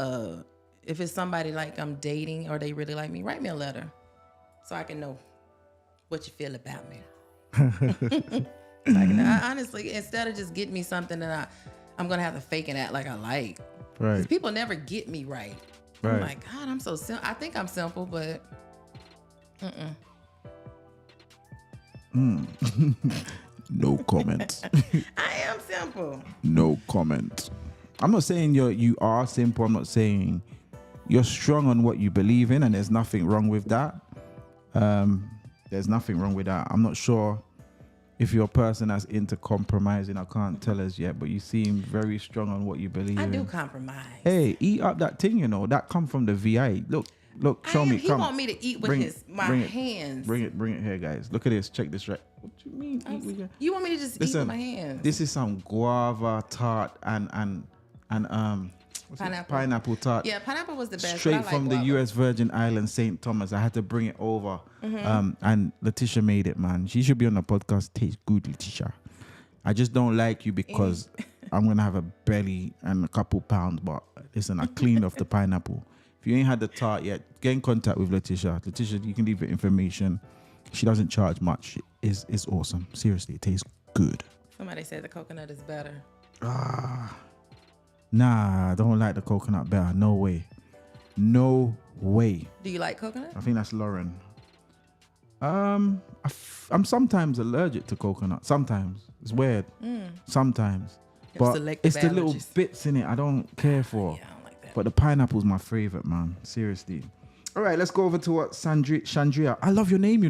if it's somebody like I'm dating or they really like me, write me a letter so I can know what you feel about me. Honestly, instead of just getting me something that I'm gonna have to fake and act like I like. Right. 'Cause people never get me right. Right. I'm like, God, I'm so simple. I think I'm simple, but No comment. I am simple. No comment. I'm not saying you are simple. I'm not saying you're strong on what you believe in, and there's nothing wrong with that. There's nothing wrong with that. I'm not sure if you're a person that's into compromising. I can't tell us yet, but you seem very strong on what you believe I in. do compromise. Hey, eat up that thing, that come from the VI. Look, show me. He Come. want me to eat with Bring it. hands. Bring it here, guys. Look at this. Check this right. What do you mean? Eat with your... You want me to just eat with my hands? This is some guava tart and what's it? Pineapple tart. Yeah, pineapple was the best. Straight but I like from the guava. U.S. Virgin Islands, St. Thomas. I had to bring it over. And Letitia made it, man. She should be on the podcast. Tastes good, Letitia. I just don't like you because I'm going to have a belly and a couple pounds. But listen, I cleaned off the pineapple. If you ain't had the tart yet, get in contact with Letitia. Letitia, you can leave her information. She doesn't charge much. It's awesome. Seriously, it tastes good. Somebody said the coconut is better. Nah, I don't like the coconut better. No way. No way. Do you like coconut? I think that's Lauren. I'm sometimes allergic to coconut. Sometimes. It's weird. Sometimes. You have But selective it's the little allergies. bits in it I don't care for. Yeah, I don't like that. But the pineapple's my favorite, man. Seriously. All right, let's go over to what Chandria. I love your name,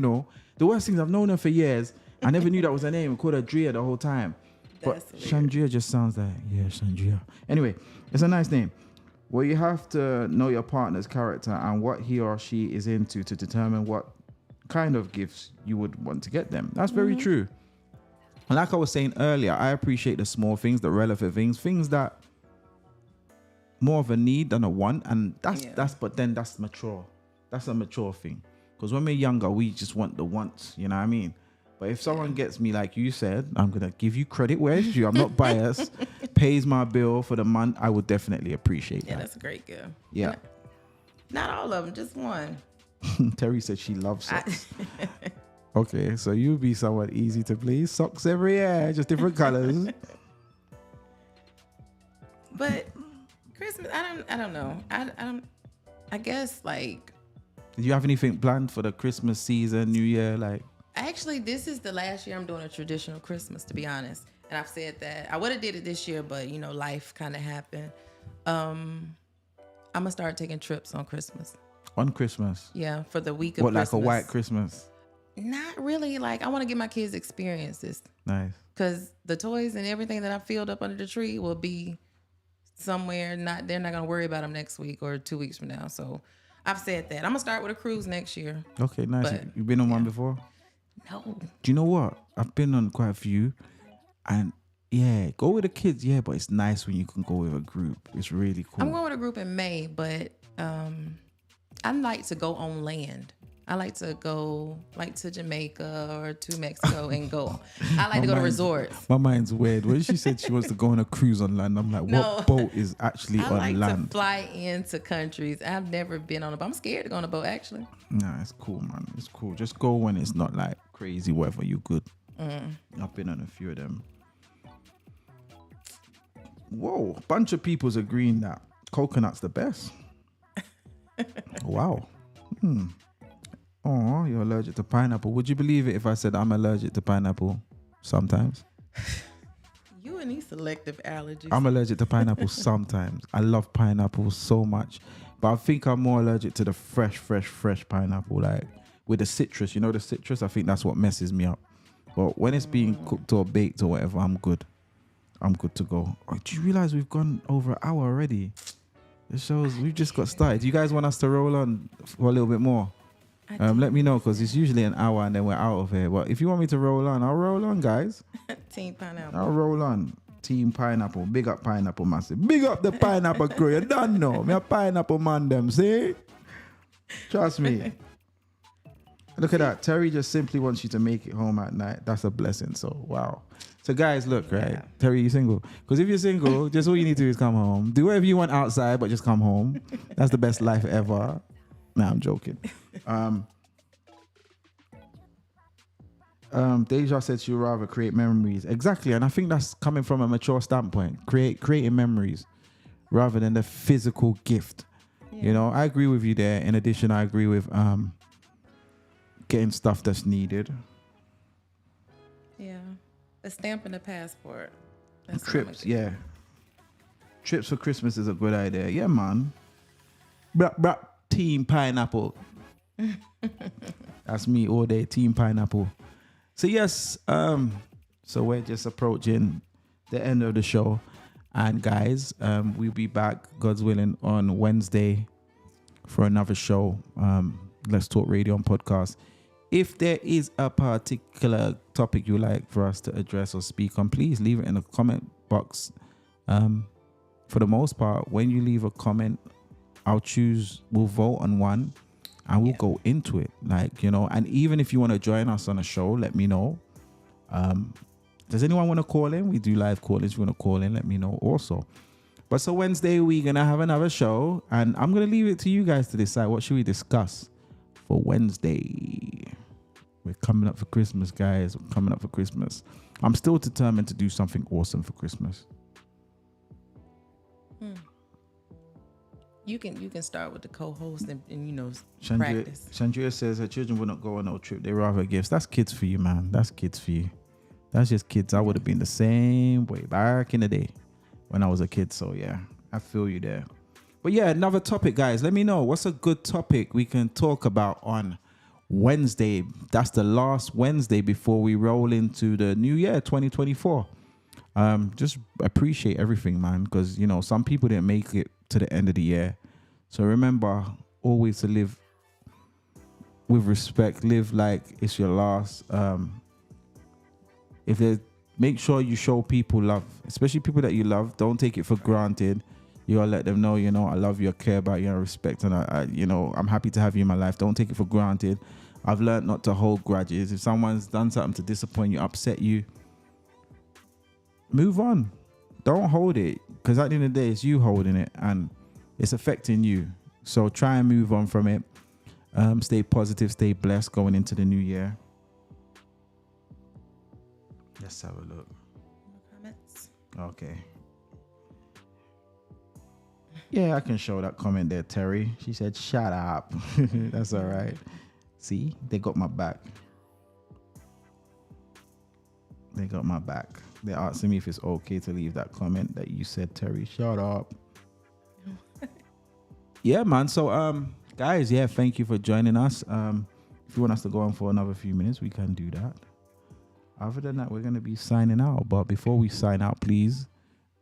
The worst thing, I've known her for years. I never knew that was her name. I called her Drea the whole time. But That's weird. Chandria just sounds like, yeah, Chandria. Anyway, it's a nice name. Well, you have to know your partner's character and what he or she is into to determine what kind of gifts you would want to get them. That's very true. And like I was saying earlier, I appreciate the small things, the relevant things that more of a need than a want. And but then that's mature. That's a mature thing. Because when we're younger, we just want the wants, you know what I mean? But if someone gets me, like you said, I'm going to give you credit where it's due. I'm not biased. Pays my bill for the month. I would definitely appreciate Yeah, that. that's a great gift. Yeah. Not all of them, just one. Terry said she loves socks. Okay, so you'll be someone easy to please. Socks every year, just different colors. But Christmas, I don't know. I guess like Do you have anything planned for the Christmas season, New Year? Like, actually this is the last year I'm doing a traditional Christmas, to be honest. And I've said that I would have did it this year, but you know, life kind of happened. I'm gonna start taking trips on Christmas. on Christmas? Yeah, for the week of What, like Christmas. a white Christmas? Not really. Like I want to give my kids experiences Nice. because the toys and everything that I filled up under the tree will be somewhere. Not they're not gonna worry about them next week or 2 weeks from now. So I've said that I'm gonna start with a cruise next year. Okay, nice. But, You've been on one before? No, Do you know what? I've been on quite a few, and yeah, go with the kids. Yeah, but it's nice when you can go with a group. It's really cool. I'm going with a group in May, but I like to go on land. I like to go like to Jamaica or to Mexico and go. I like to go to resorts. My mind's weird. When she said she wants to go on a cruise on land, I'm like, No. what boat is actually I on like land? to fly into countries. I've never been on a boat. I'm scared to go on a boat, actually. Nah, it's cool, man. It's cool. Just go when it's not like crazy weather. You good. I've been on a few of them. Whoa, a bunch of people's agreeing that coconut's the best. Wow. Oh, you're allergic to pineapple. Would you believe it if I said I'm allergic to pineapple sometimes? You and these selective allergies. I'm allergic to pineapple sometimes. I love pineapple so much. But I think I'm more allergic to the fresh pineapple. Like with the citrus, you know the citrus? I think that's what messes me up. But when it's being cooked or baked or whatever, I'm good. I'm good to go. Oh, do you realize we've gone over an hour already? It shows we've just got started. Do you guys want us to roll on for a little bit more? Let me know, because it's usually an hour and then we're out of here. But if you want me to roll on, I'll roll on, guys. Team Pineapple. I'll roll on. Team Pineapple. Big up Pineapple Massive. Big up the Pineapple crew. You don't know. Me a Pineapple man them, see? Trust me. Look at that. Terry just simply wants you to make it home at night. That's a blessing. So, wow. So, guys, look, right? Yeah. Terry, you single? Because if you're single, just all you need to do is come home. Do whatever you want outside, but just come home. That's the best life ever. Nah, I'm joking. Deja said she'd rather create memories. Exactly. And I think that's coming from a mature standpoint. Creating memories rather than the physical gift. Yeah. You know, I agree with you there. In addition, I agree with getting stuff that's needed. Yeah. A stamp and a passport. That's Trips, yeah. Trips for Christmas is a good idea. Yeah, man. Bruh, Team Pineapple. That's me all day, Team Pineapple. So yes, so we're just approaching the end of the show. And guys, we'll be back, God's willing, on Wednesday for another show. Let's Talk Radio and Podcast. If there is a particular topic you like for us to address or speak on, please leave it in the comment box. For the most part, when you leave a comment, we'll vote on one and we'll go into it. Like, you know, and even if you want to join us on a show, let me know. Does anyone want to call in? We do live call-ins. If you want to call in, let me know also. But so Wednesday, we're going to have another show and I'm going to leave it to you guys to decide what should we discuss for Wednesday. We're coming up for Christmas, guys. We're coming up for Christmas. I'm still determined to do something awesome for Christmas. You can start with the co-host and you know, Chandria, practice. Chandria says her children will not go on no trip. They rather gifts. That's kids for you, man. That's kids for you. That's just kids. I would have been the same way back in the day when I was a kid. So yeah, I feel you there. But yeah, another topic, guys. Let me know. What's a good topic we can talk about on Wednesday? That's the last Wednesday before we roll into the new year, 2024. Just appreciate everything, man, because, you know, some people didn't make it to the end of the year. So remember always to live with respect, live like it's your last. Make sure you show people love, especially people that you love. Don't take it for granted. You gotta let them know, you know, I love you, I care about you, I respect, and I you know, I'm happy to have you in my life. Don't take it for granted. I've learned not to hold grudges. If someone's done something to disappoint you, upset you, move on. Don't hold it, because at the end of the day, it's you holding it and it's affecting you. So try and move on from it. Stay positive, stay blessed going into the new year. Let's have a look. Comments. Okay. Yeah, I can show that comment there, Terry. She said, shut up. That's all right. See, they got my back. They got my back. They're asking me if it's okay to leave that comment that you said, Terry. Shut up. Yeah, man. So, guys, yeah, thank you for joining us. If you want us to go on for another few minutes, we can do that. Other than that, we're going to be signing out. But before we sign out, please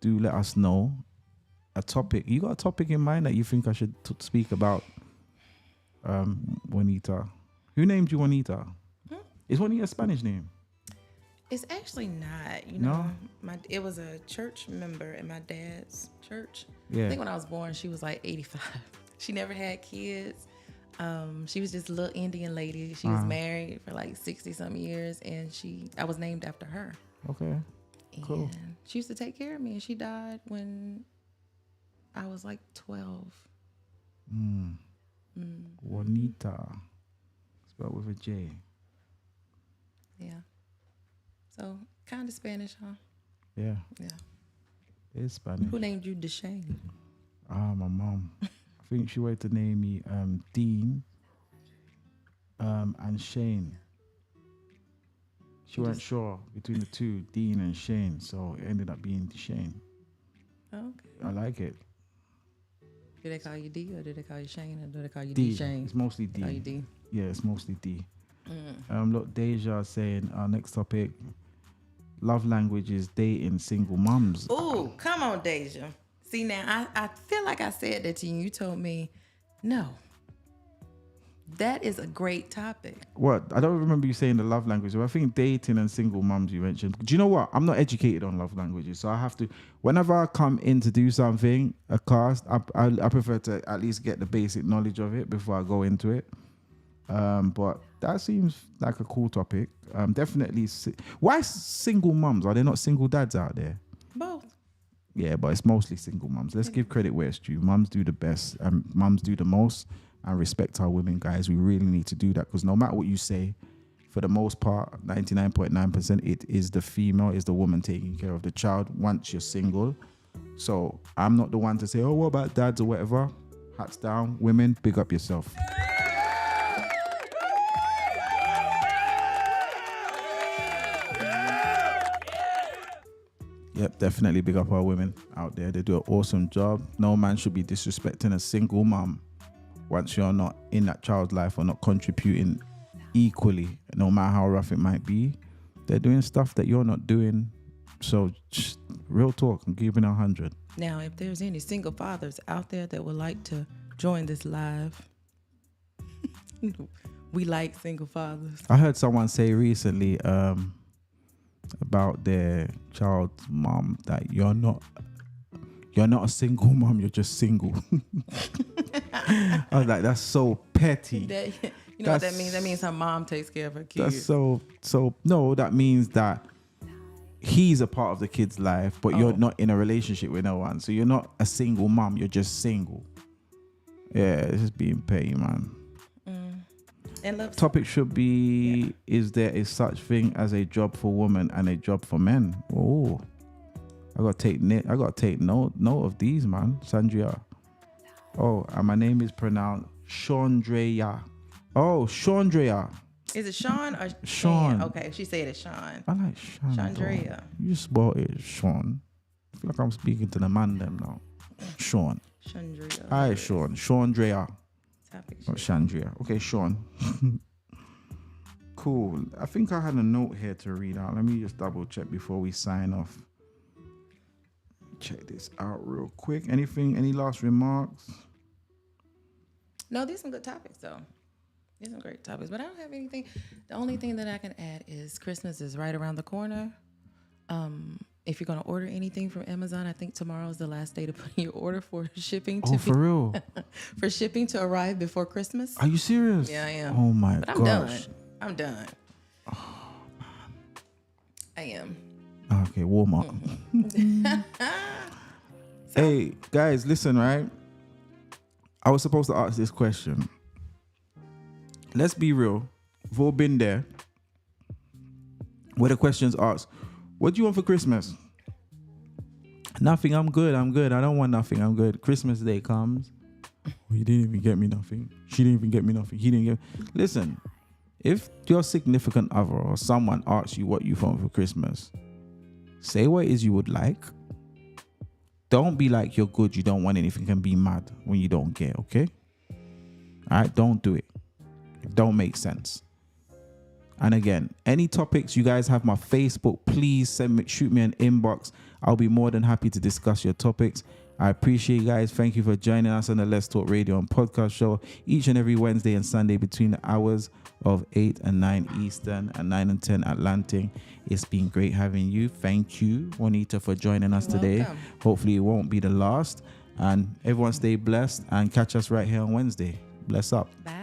do let us know a topic. You got a topic in mind that you think I should speak about? Juanita. Who named you Juanita? Is Juanita a Spanish name? It's actually not. You No? know, it was a church member in my dad's church. Yeah. I think when I was born, she was like 85. She never had kids. She was just a little Indian lady. She was married for like 60-some years, and I was named after her. Okay. Cool. And she used to take care of me, and she died when I was like 12. Juanita. Spelled with a J. Yeah. So, kind of Spanish, huh? Yeah. Yeah. It's Spanish. Who named you Deshane? My mom. I think she wanted to name me Dean and Shane. She wasn't sure between the two, Dean and Shane, so it ended up being Shane. Okay. I like it. Do they call you D, or do they call you Shane, or do they call you D. Deshane? It's mostly D. Call you D. Yeah, it's mostly D. Look, Deja saying our next topic, love language is dating single mums. Ooh, come on, Deja. See, now, I feel like I said that to you. You told me, no. That is a great topic. What? I don't remember you saying the love language. I think dating and single mums you mentioned. Do you know what? I'm not educated on love languages, so I have to. Whenever I come in to do something, a class, I prefer to at least get the basic knowledge of it before I go into it. But that seems like a cool topic. Definitely. Why single mums? Are there not single dads out there? Both. Yeah, but it's mostly single mums. Let's give credit where it's due. Mums do the best, and mums do the most. And respect our women, guys. We really need to do that, because no matter what you say, for the most part, 99.9%, it is the female, is the woman taking care of the child once you're single. So I'm not the one to say, oh, what about dads or whatever? Hats down. Women, big up yourself. Yep, definitely big up our women out there. They do an awesome job. No man should be disrespecting a single mum once you're not in that child's life or not contributing equally, no matter how rough it might be. They're doing stuff that you're not doing. So just real talk, I'm giving 100. Now, if there's any single fathers out there that would like to join this live, we like single fathers. I heard someone say recently about their child's mom that you're not a single mom, you're just single. I was like, that's so petty. You know what that means? That means her mom takes care of her kids. That's so no, that means that he's a part of the kid's life, but you're not in a relationship with no one. So you're not a single mom, you're just single. Yeah, it's just being petty, man. And love Topic should be, is there a such thing as a job for women and a job for men? Oh, I gotta take note of these, man. Sandria. Oh, and my name is pronounced Shaundrea. Oh, Shaundrea. Is it Sean or Sean? Shan? Okay, she said it's Sean. I like Sean. Shaundrea. You spell it Sean. I feel like I'm speaking to the man them now. Sean. Shaundrea. Hi, Sean. Shaundrea. Topic Not Shandria. Okay, Sean. Cool. I think I had a note here to read out. Let me just double check before we sign off. Check this out real quick. Any last remarks? No, these are some good topics, though. These are some great topics, but I don't have anything. The only thing that I can add is Christmas is right around the corner. If you're going to order anything from Amazon, I think tomorrow is the last day to put in your order for shipping to For real? for shipping to arrive before Christmas. Are you serious? Yeah, I am. Oh my But I'm done. gosh. I'm done. I am. Okay, warm up. Hey, guys, listen, right? I was supposed to ask this question. Let's be real. We've all been there. Where the question's asked, what do you want for Christmas? Nothing, I'm good. I don't want nothing, I'm good. Christmas Day comes. Oh, he didn't even get me nothing. She didn't even get me nothing. He didn't get. Listen, if your significant other or someone asks you what you want for Christmas, say what it is you would like. Don't be like you're good, you don't want anything, and be mad when you don't get, okay? All right, don't do it. It don't make sense. And again, any topics you guys have my Facebook, please shoot me an inbox. I'll be more than happy to discuss your topics. I appreciate you guys. Thank you for joining us on the Let's Talk Radio and Podcast Show each and every Wednesday and Sunday between the hours of 8 and 9 Eastern and 9 and 10 Atlantic. It's been great having you. Thank you, Juanita, for joining us today. Welcome. Hopefully it won't be the last. And everyone stay blessed and catch us right here on Wednesday. Bless up. Bye.